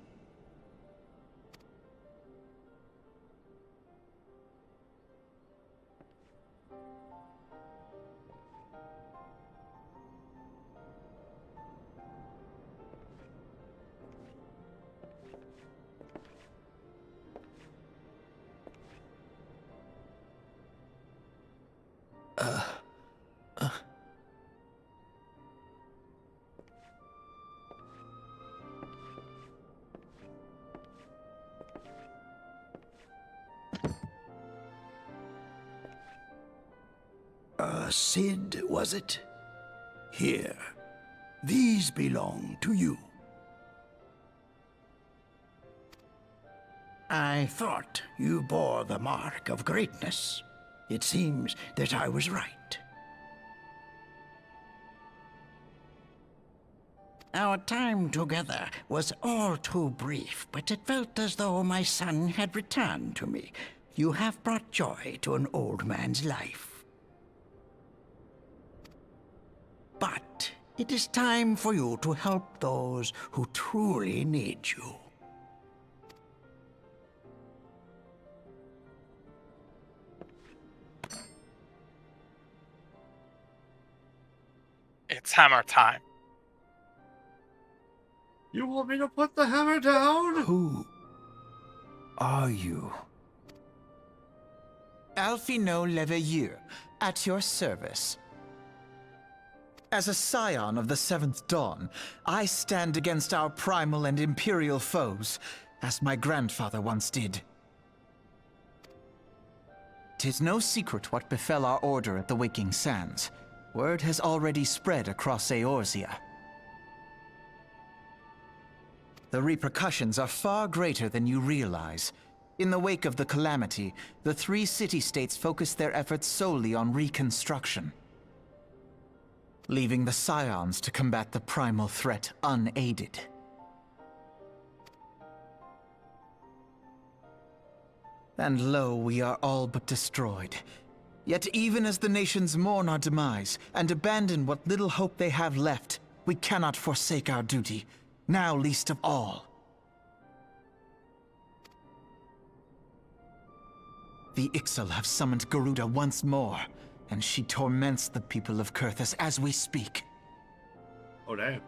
Sid, was it? Here, these belong to you. I thought you bore the mark of greatness. It seems that I was right. Our time together was all too brief, but it felt as though my son had returned to me. You have brought joy to an old man's life. But it is time for you to help those who truly need you. It's hammer time. You want me to put the hammer down? Who are you? Alfino Leveilleur, at your service. As a scion of the Seventh Dawn, I stand against our primal and imperial foes, as my grandfather once did. 'Tis no secret what befell our order at the Waking Sands. Word has already spread across Eorzea. The repercussions are far greater than you realize. In the wake of the calamity, the three city-states focused their efforts solely on reconstruction, leaving the Scions to combat the primal threat unaided. And lo, we are all but destroyed. Yet even as the nations mourn our demise and abandon what little hope they have left, we cannot forsake our duty, now least of all. The Ixal have summoned Garuda once more, and she torments the people of Kurthus as we speak. Oh, damn.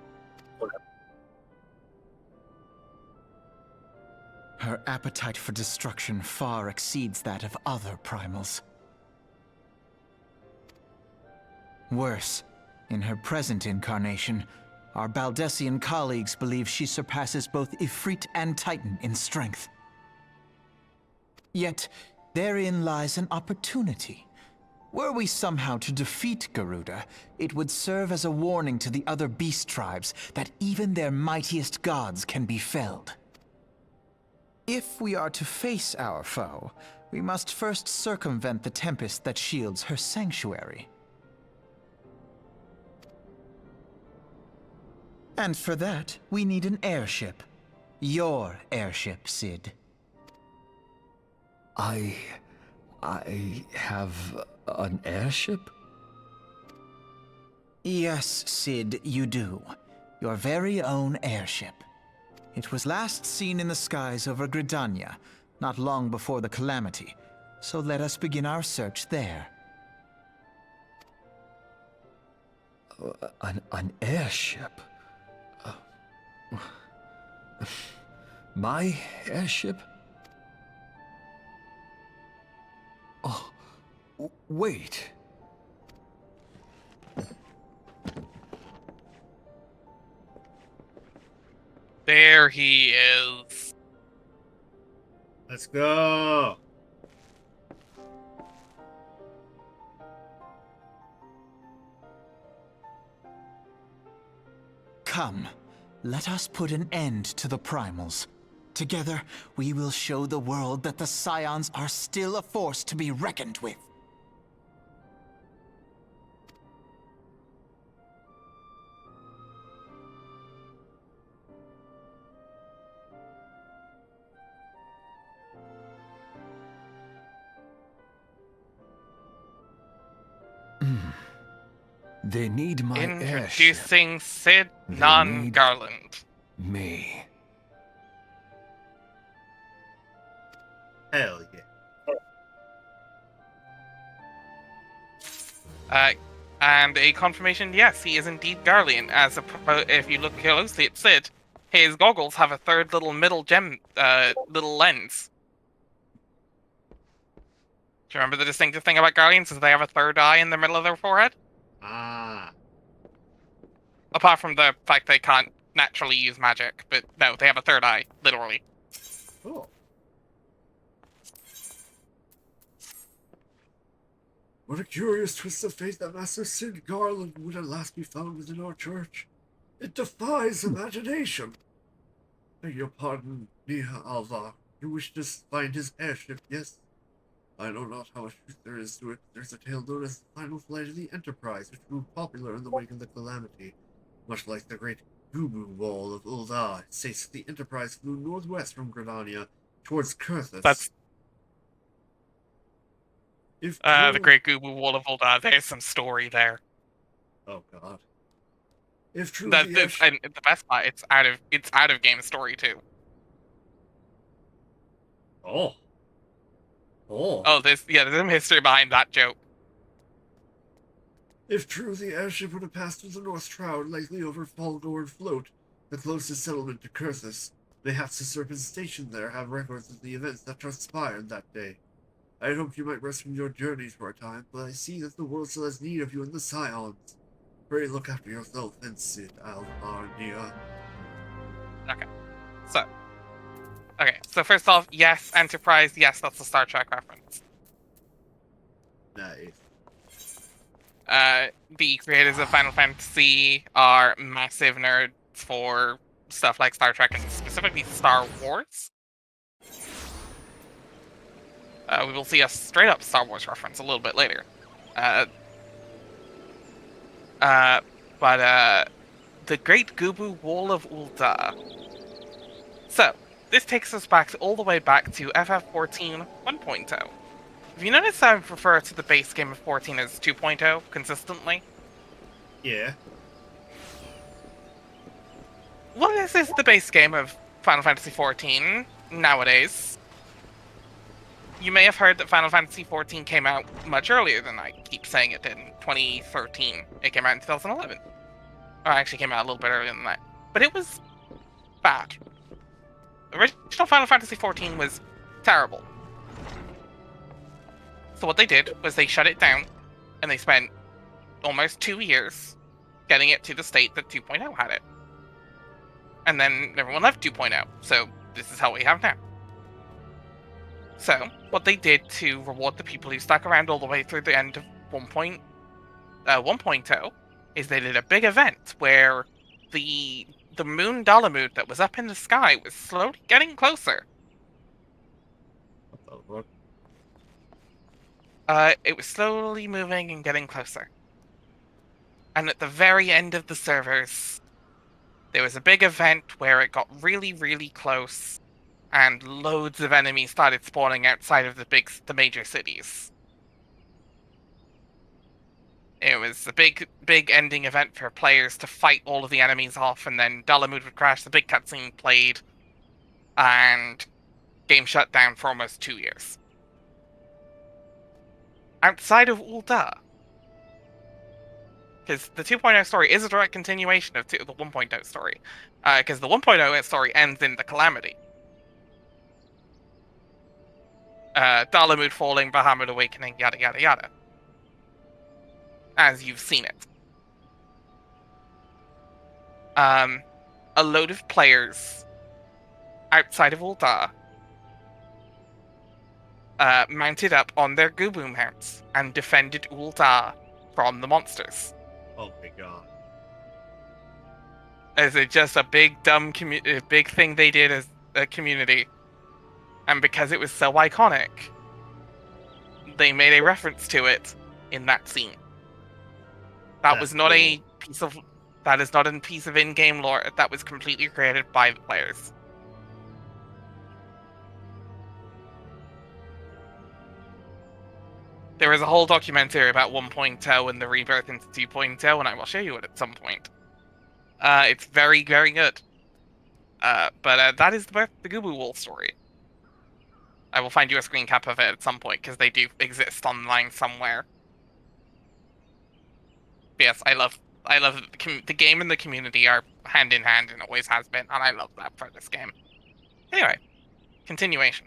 Her appetite for destruction far exceeds that of other primals. Worse, in her present incarnation, our Baldessian colleagues believe she surpasses both Ifrit and Titan in strength. Yet, therein lies an opportunity. Were we somehow to defeat Garuda, it would serve as a warning to the other beast tribes that even their mightiest gods can be felled. If we are to face our foe, we must first circumvent the tempest that shields her sanctuary. And for that, we need an airship. Your airship, Sid. I have an airship? Yes, Sid, you do. Your very own airship. It was last seen in the skies over Gridania, not long before the calamity. So let us begin our search there. An airship? My airship? Oh, wait. There he is. Let's go. Come, let us put an end to the primals. Together, we will show the world that the Scions are still a force to be reckoned with. They need my airship. Introducing Sid They Non need- Garland. Me. Hell yeah. And a confirmation, yes, he is indeed Garlean. If you look closely at Sid, his goggles have a third little middle gem, little lens. Do you remember the distinctive thing about Garleans is they have a third eye in the middle of their forehead? Ah. Apart from the fact they can't naturally use magic, but no, they have a third eye, literally. Cool. What a curious twist of fate that Master Sid Garland would at last be found within our church. It defies imagination. Beg your pardon, Nia Alvar. You wish to find his airship, yes? I know not how much truth there is to it. There's a tale known as the final flight of the Enterprise, which grew popular in the wake of the Calamity. Much like the great Gubu Wall of Ul'dah, it states that the Enterprise flew northwest from Gradania towards Kurthus. That's If the Great Gubu Wall of Ul'dah. There's some story there. Oh god. If true, And the best part, it's out of game story too. Oh. Oh, there's some history behind that joke. If true, the airship would have passed through the North Shroud, likely over Falgorn Float, the closest settlement to Kurthus. Mayhaps the serpents stationed there have records of the events that transpired that day. I had hoped you might rest from your journeys for a time, but I see that the world still has need of you and the Scions. Pray look after yourself and Sid, Alvar, Nia. Okay, so first off, yes, Enterprise, yes, that's a Star Trek reference. Nice. The creators of Final Fantasy are massive nerds for stuff like Star Trek and specifically Star Wars. We will see a straight up Star Wars reference a little bit later. But the Great Gubu Wall of Ul'dah. So, this takes us all the way back to FF14 1.0. Have you noticed how I refer to the base game of 14 as 2.0 consistently? Yeah. Well, this is the base game of Final Fantasy XIV nowadays. You may have heard that Final Fantasy XIV came out much earlier than I keep saying it did, in 2013. It came out in 2011. Or actually came out a little bit earlier than that. But it was bad. The original Final Fantasy XIV was terrible. So what they did was they shut it down, and they spent almost 2 years getting it to the state that 2.0 had it. And then everyone left 2.0, so this is how we have now. So, what they did to reward the people who stuck around all the way through the end of 1.0 is they did a big event where the moon Dalamud that was up in the sky was slowly getting closer. What? It was slowly moving and getting closer. And at the very end of the servers, there was a big event where it got really, really close, and loads of enemies started spawning outside of the major cities. It was a big ending event for players to fight all of the enemies off, and then Dalamud would crash, the big cutscene played, and game shut down for almost 2 years. Outside of Ul'dah, because the 2.0 story is a direct continuation of the 1.0 story, because the 1.0 story ends in the Calamity. Dalamud falling, Bahamut awakening, yada yada yada. As you've seen it. A load of players outside of Ul'dah mounted up on their Gubu mounts and defended Ul'dah from the monsters. Oh my god. Is it just a big dumb big thing they did as a community? And because it was so iconic, they made a reference to it in that scene. That was not a piece of. That is not a piece of in-game lore. That was completely created by the players. There is a whole documentary about 1.0 and the rebirth into 2.0, and I will show you it at some point. It's very, very good. But that is the Gubu Wool story. I will find you a screen cap of it at some point, because they do exist online somewhere. But yes, I love the game and the community are hand in hand and always has been, and I love that for this game. Anyway, continuation.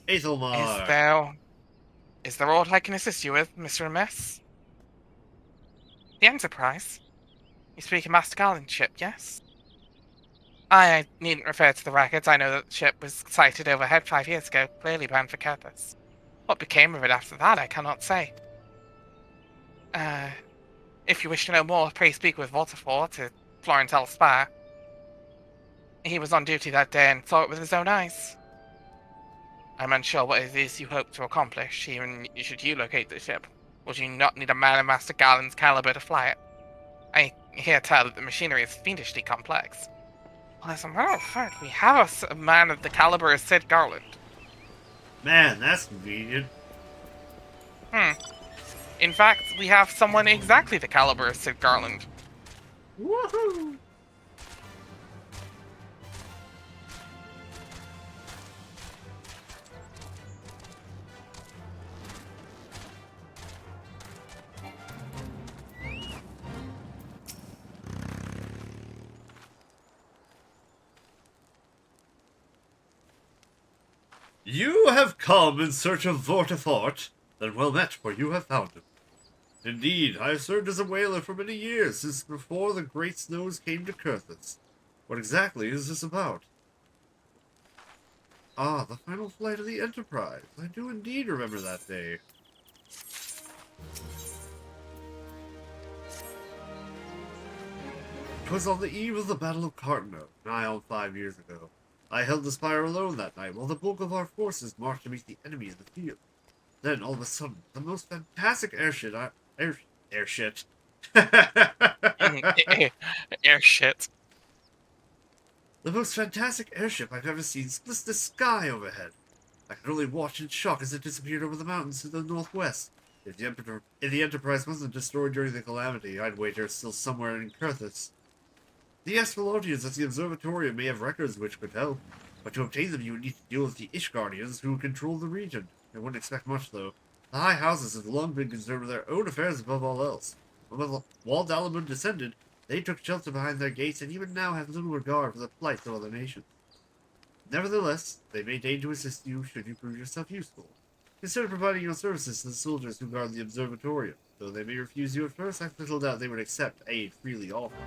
Ethelmar. Is there aught I can assist you with, Mr. and Miss? The Enterprise? You speak of Master Garland's ship, yes? I needn't refer to the records. I know that the ship was sighted overhead 5 years ago, clearly bound for Kurthus. What became of it after that, I cannot say. If you wish to know more, pray speak with Voltafort to Florentel Spa. He was on duty that day and saw it with his own eyes. I'm unsure what it is you hope to accomplish, even should you locate the ship. Would you not need a man of Master Garland's caliber to fly it? I hear tell that the machinery is fiendishly complex. Well, as a matter of fact, we have a man of the caliber of Sid Garland. Man, that's convenient. In fact, we have someone exactly the caliber of Sid Garland. Woohoo! You have come in search of Vortifort. Then well met, for you have found him. Indeed, I have served as a whaler for many years, since before the Great Snows came to Kurthus. What exactly is this about? Ah, the final flight of the Enterprise. I do indeed remember that day. 'Twas on the eve of the Battle of Cartano, nigh on 5 years ago. I held the spire alone that night, while the bulk of our forces marched to meet the enemy in the field. Then, all of a sudden, the most fantastic airship. Airship. Airshit. The most fantastic airship I've ever seen split the sky overhead. I could only watch in shock as it disappeared over the mountains to the northwest. If the Enterprise wasn't destroyed during the calamity, I'd wager it's still somewhere in Kurthus. The Espelodians at the Observatorium may have records which could help, but to obtain them you would need to deal with the Ishgardians who control the region. I wouldn't expect much, though. The High Houses have long been concerned with their own affairs above all else. When Wald Alamund descended, they took shelter behind their gates and even now have little regard for the plight of other nations. Nevertheless, they may deign to assist you should you prove yourself useful. Consider providing your services to the soldiers who guard the Observatorium. Though they may refuse you at first, I have little doubt they would accept aid freely offered.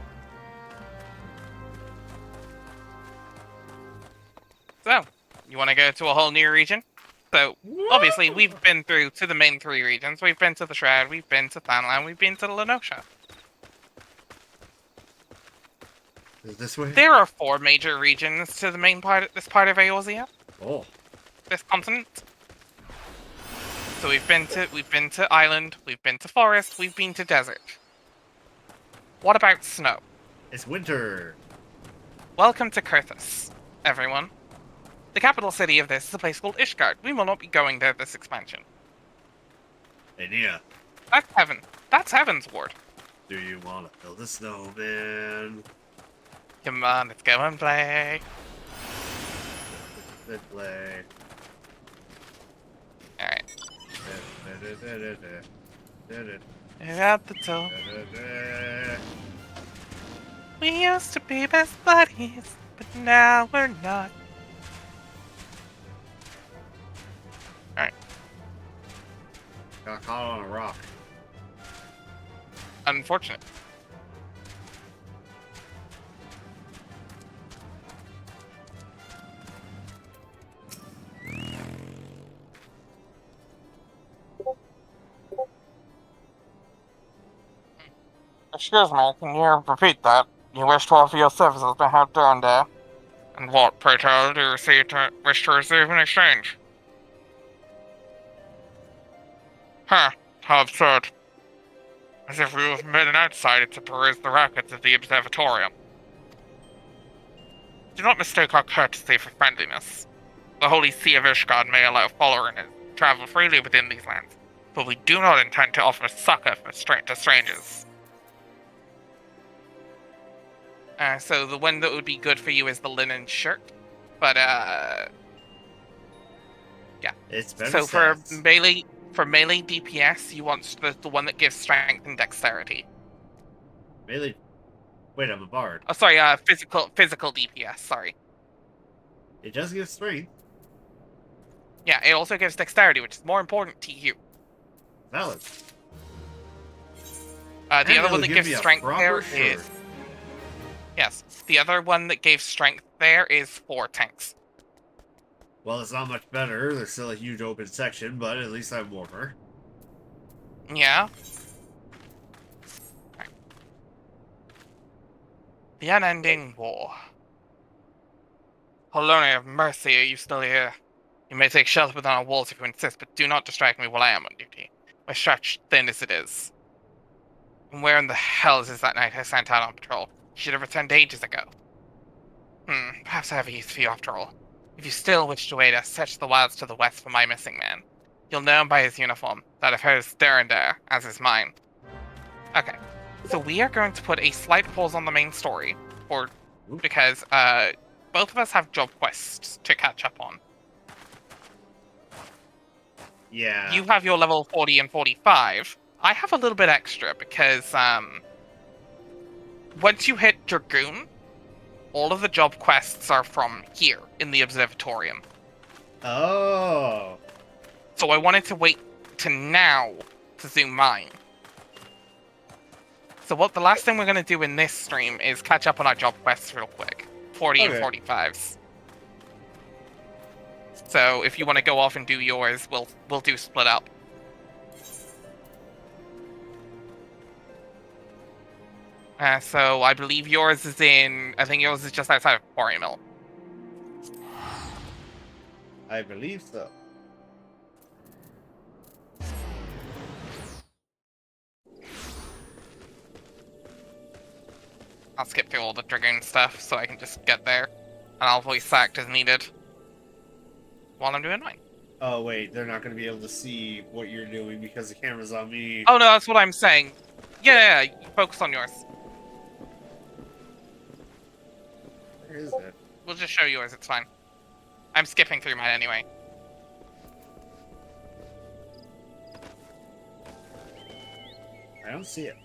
So, you want to go to a whole new region? So, obviously, we've been through to the main 3 regions. We've been to the Shroud, we've been to Thanlan, we've been to Lenosha. Is this way? There are 4 major regions to the main part of this part of Eorzea. Oh. This continent. So we've been to island, we've been to forest, we've been to desert. What about snow? It's winter. Welcome to Kurthus, everyone. The capital city of this is a place called Ishgard. We will not be going there this expansion. Hey, Nia. That's heaven. That's heaven's ward. Do you want to build a snowman? Come on, let's go and play. Let's play. Alright. At the top. We used to be best buddies, but now we're not. Alright. Got caught on a rock. Unfortunate. Excuse me, can you repeat that? You wish to offer your services to help Durandare? And what, pray tell, do you wish to receive in exchange? Huh, how absurd. As if we have made an outsider to peruse the records of the observatorium. Do not mistake our courtesy for friendliness. The Holy See of Ishgard may allow followers to travel freely within these lands, but we do not intend to offer succor to strangers. So the one that would be good for you is the linen shirt, but yeah. It's better. So for melee DPS, you want the one that gives strength and dexterity. Melee. Wait, I'm a bard. Oh, sorry. Physical DPS. Sorry. It does give strength. Yeah, it also gives dexterity, which is more important to you. Valid. The other one that gives strength there is... Yes, the other one that gave strength there is 4 tanks. Well, it's not much better. There's still a huge open section, but at least I'm warmer. Yeah. Right. The unending war. Holonia of mercy, are you still here? You may take shelter within our walls if you insist, but do not distract me while I am on duty. My stretched thin as it is. And where in the hell is that knight I sent out on patrol? He should have returned ages ago. Perhaps I have a use for you after all. If you still wish to aid us, search the wilds to the west for my missing man. You'll know him by his uniform, that of hers Durandare, as is mine. Okay, so we are going to put a slight pause on the main story, because both of us have job quests to catch up on. Yeah. You have your level 40 and 45. I have a little bit extra because once you hit Dragoon, all of the job quests are from here in the observatorium. Oh. So I wanted to wait to now to do mine. So what the last thing we're going to do in this stream is catch up on our job quests real quick. 40 and 45s. So if you want to go off and do yours, we'll do split up. So I believe yours is I think yours is just outside of Quarry Mill. I believe so. I'll skip through all the Dragoon stuff so I can just get there. And I'll voice act as needed while I'm doing mine. Oh, wait, they're not going to be able to see what you're doing because the camera's on me. Oh, no, that's what I'm saying. Yeah, you focus on yours. Where is it? We'll just show yours, it's fine. I'm skipping through mine anyway. I don't see it.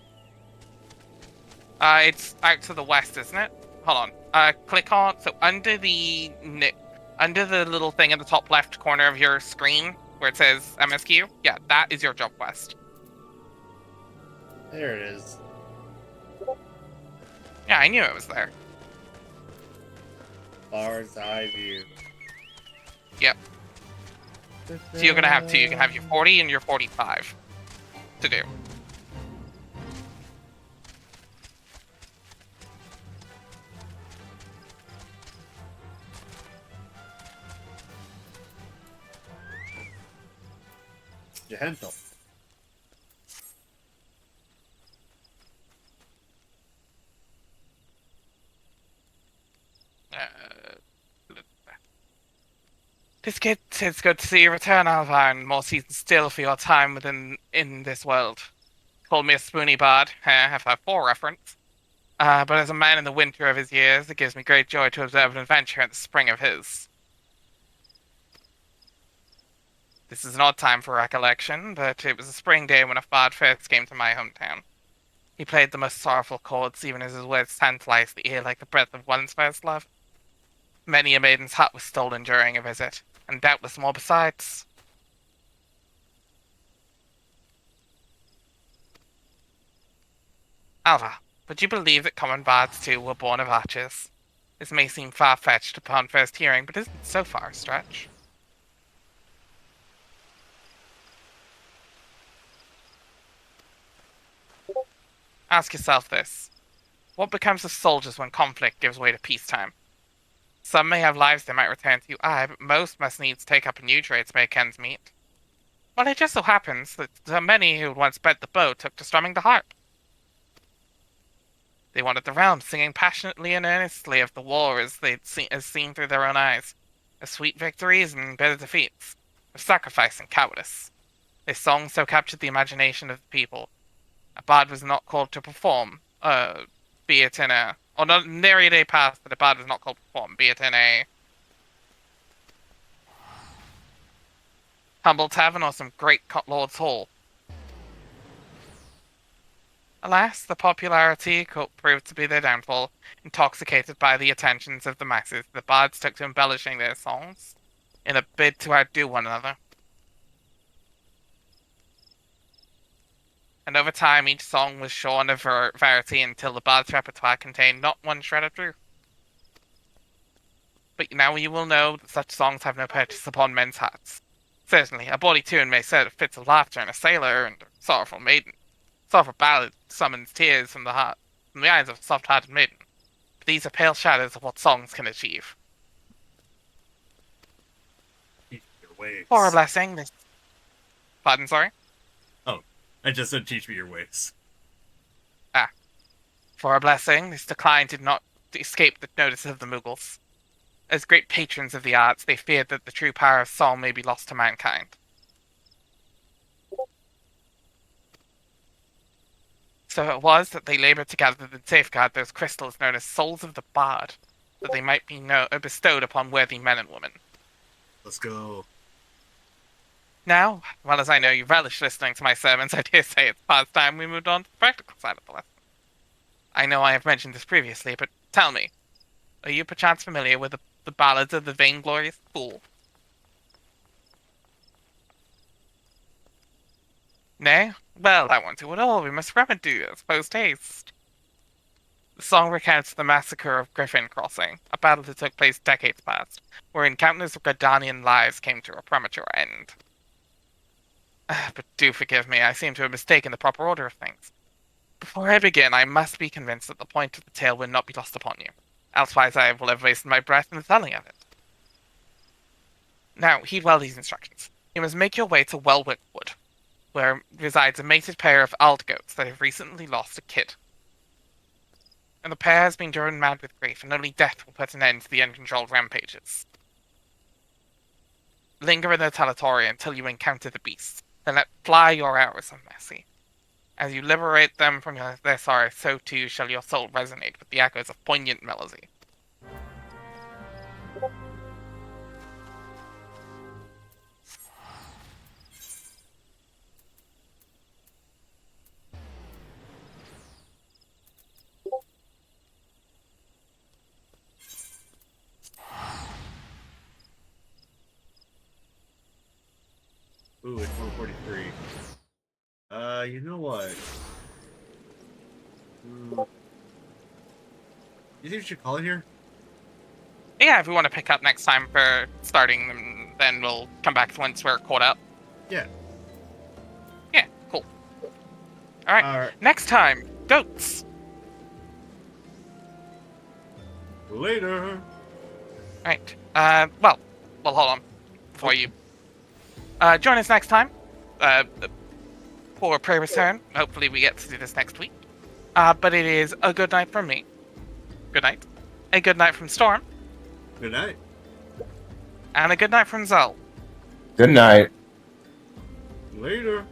It's out to the west, isn't it? Hold on. Click on... So under the little thing in the top left corner of your screen, where it says MSQ, yeah, that is your job quest. There it is. Yeah, I knew it was there. Bard's eye view. Yep. So you're gonna have two. You can have your 40 and your 45 to do. Gentle. It's good to see you return, Alvar, and more seasons still for your time in this world. Call me a spoony bard, FF4 reference. But as a man in the winter of his years, it gives me great joy to observe an adventure in the spring of his. This is an odd time for recollection, but it was a spring day when a bard first came to my hometown. He played the most sorrowful chords, even as his words tantalized the ear like the breath of one's first love. Many a maiden's heart was stolen during a visit, and doubtless more besides. Alva, would you believe that common bards too were born of archers? This may seem far-fetched upon first hearing, but isn't so far a stretch. Ask yourself this. What becomes of soldiers when conflict gives way to peacetime? Some may have lives they might return to, but most must needs take up a new trade to make ends meet. Well, it just so happens that so many who once bent the bow took to strumming the harp. They wandered the realm, singing passionately and earnestly of the war as seen through their own eyes, of sweet victories and bitter defeats, of sacrifice and cowardice. Their songs so captured the imagination of the people. A bard was not called to perform, be it in a... or not nary a day passed that a bard was not called to perform, be it in a humble tavern or some great lord's hall. Alas, the popularity proved to be their downfall. Intoxicated by the attentions of the masses, the bards took to embellishing their songs in a bid to outdo one another. And over time, each song was shorn of variety until the bard's repertoire contained not one shred of truth. But now you will know that such songs have no purchase upon men's hearts. Certainly, a bawdy tune may set fits of laughter in a sailor and a sorrowful maiden. Sorrowful ballad summons tears from the heart, from the eyes of a soft-hearted maiden. But these are pale shadows of what songs can achieve. Teach me your ways. For a blessing, this... Pardon, sorry? Oh, I just said teach me your ways. For a blessing, this decline did not escape the notice of the Mughals. As great patrons of the arts, they feared that the true power of song may be lost to mankind. So it was that they labored together to safeguard those crystals known as souls of the bard, that they might be bestowed upon worthy men and women. Let's go. Now, well as I know you relish listening to my sermons, I dare say it's past time we moved on to the practical side of the lesson. I know I have mentioned this previously, but tell me, are you perchance familiar with the ballads of the vainglorious fool? Nay? Well, that won't do at all. We must remedy this post-haste. The song recounts the massacre of Griffin Crossing, a battle that took place decades past, wherein countless Gardanian lives came to a premature end. But do forgive me, I seem to have mistaken the proper order of things. Before I begin, I must be convinced that the point of the tale will not be lost upon you. Elsewise I will have wasted my breath in the telling of it. Now, heed well these instructions. You must make your way to Welwick Wood, where resides a mated pair of aldgoats that have recently lost a kid. And the pair has been driven mad with grief, and only death will put an end to the uncontrolled rampages. Linger in the Teletoria until you encounter the beasts, then let fly your arrows of mercy. As you liberate them from their sorrow, so too shall your soul resonate with the echoes of poignant melody. Ooh, it's 143. You know what? You think we should call it here? Yeah, if we want to pick up next time for starting, then we'll come back once we're caught up. Yeah. Yeah, cool. Alright, next time, goats! Later! Alright, well, hold on. Before you... join us next time. For a prayer return. Hopefully we get to do this next week. But it is a good night from me. Good night. A good night from Storm. Good night. And a good night from Zell. Good night. Later.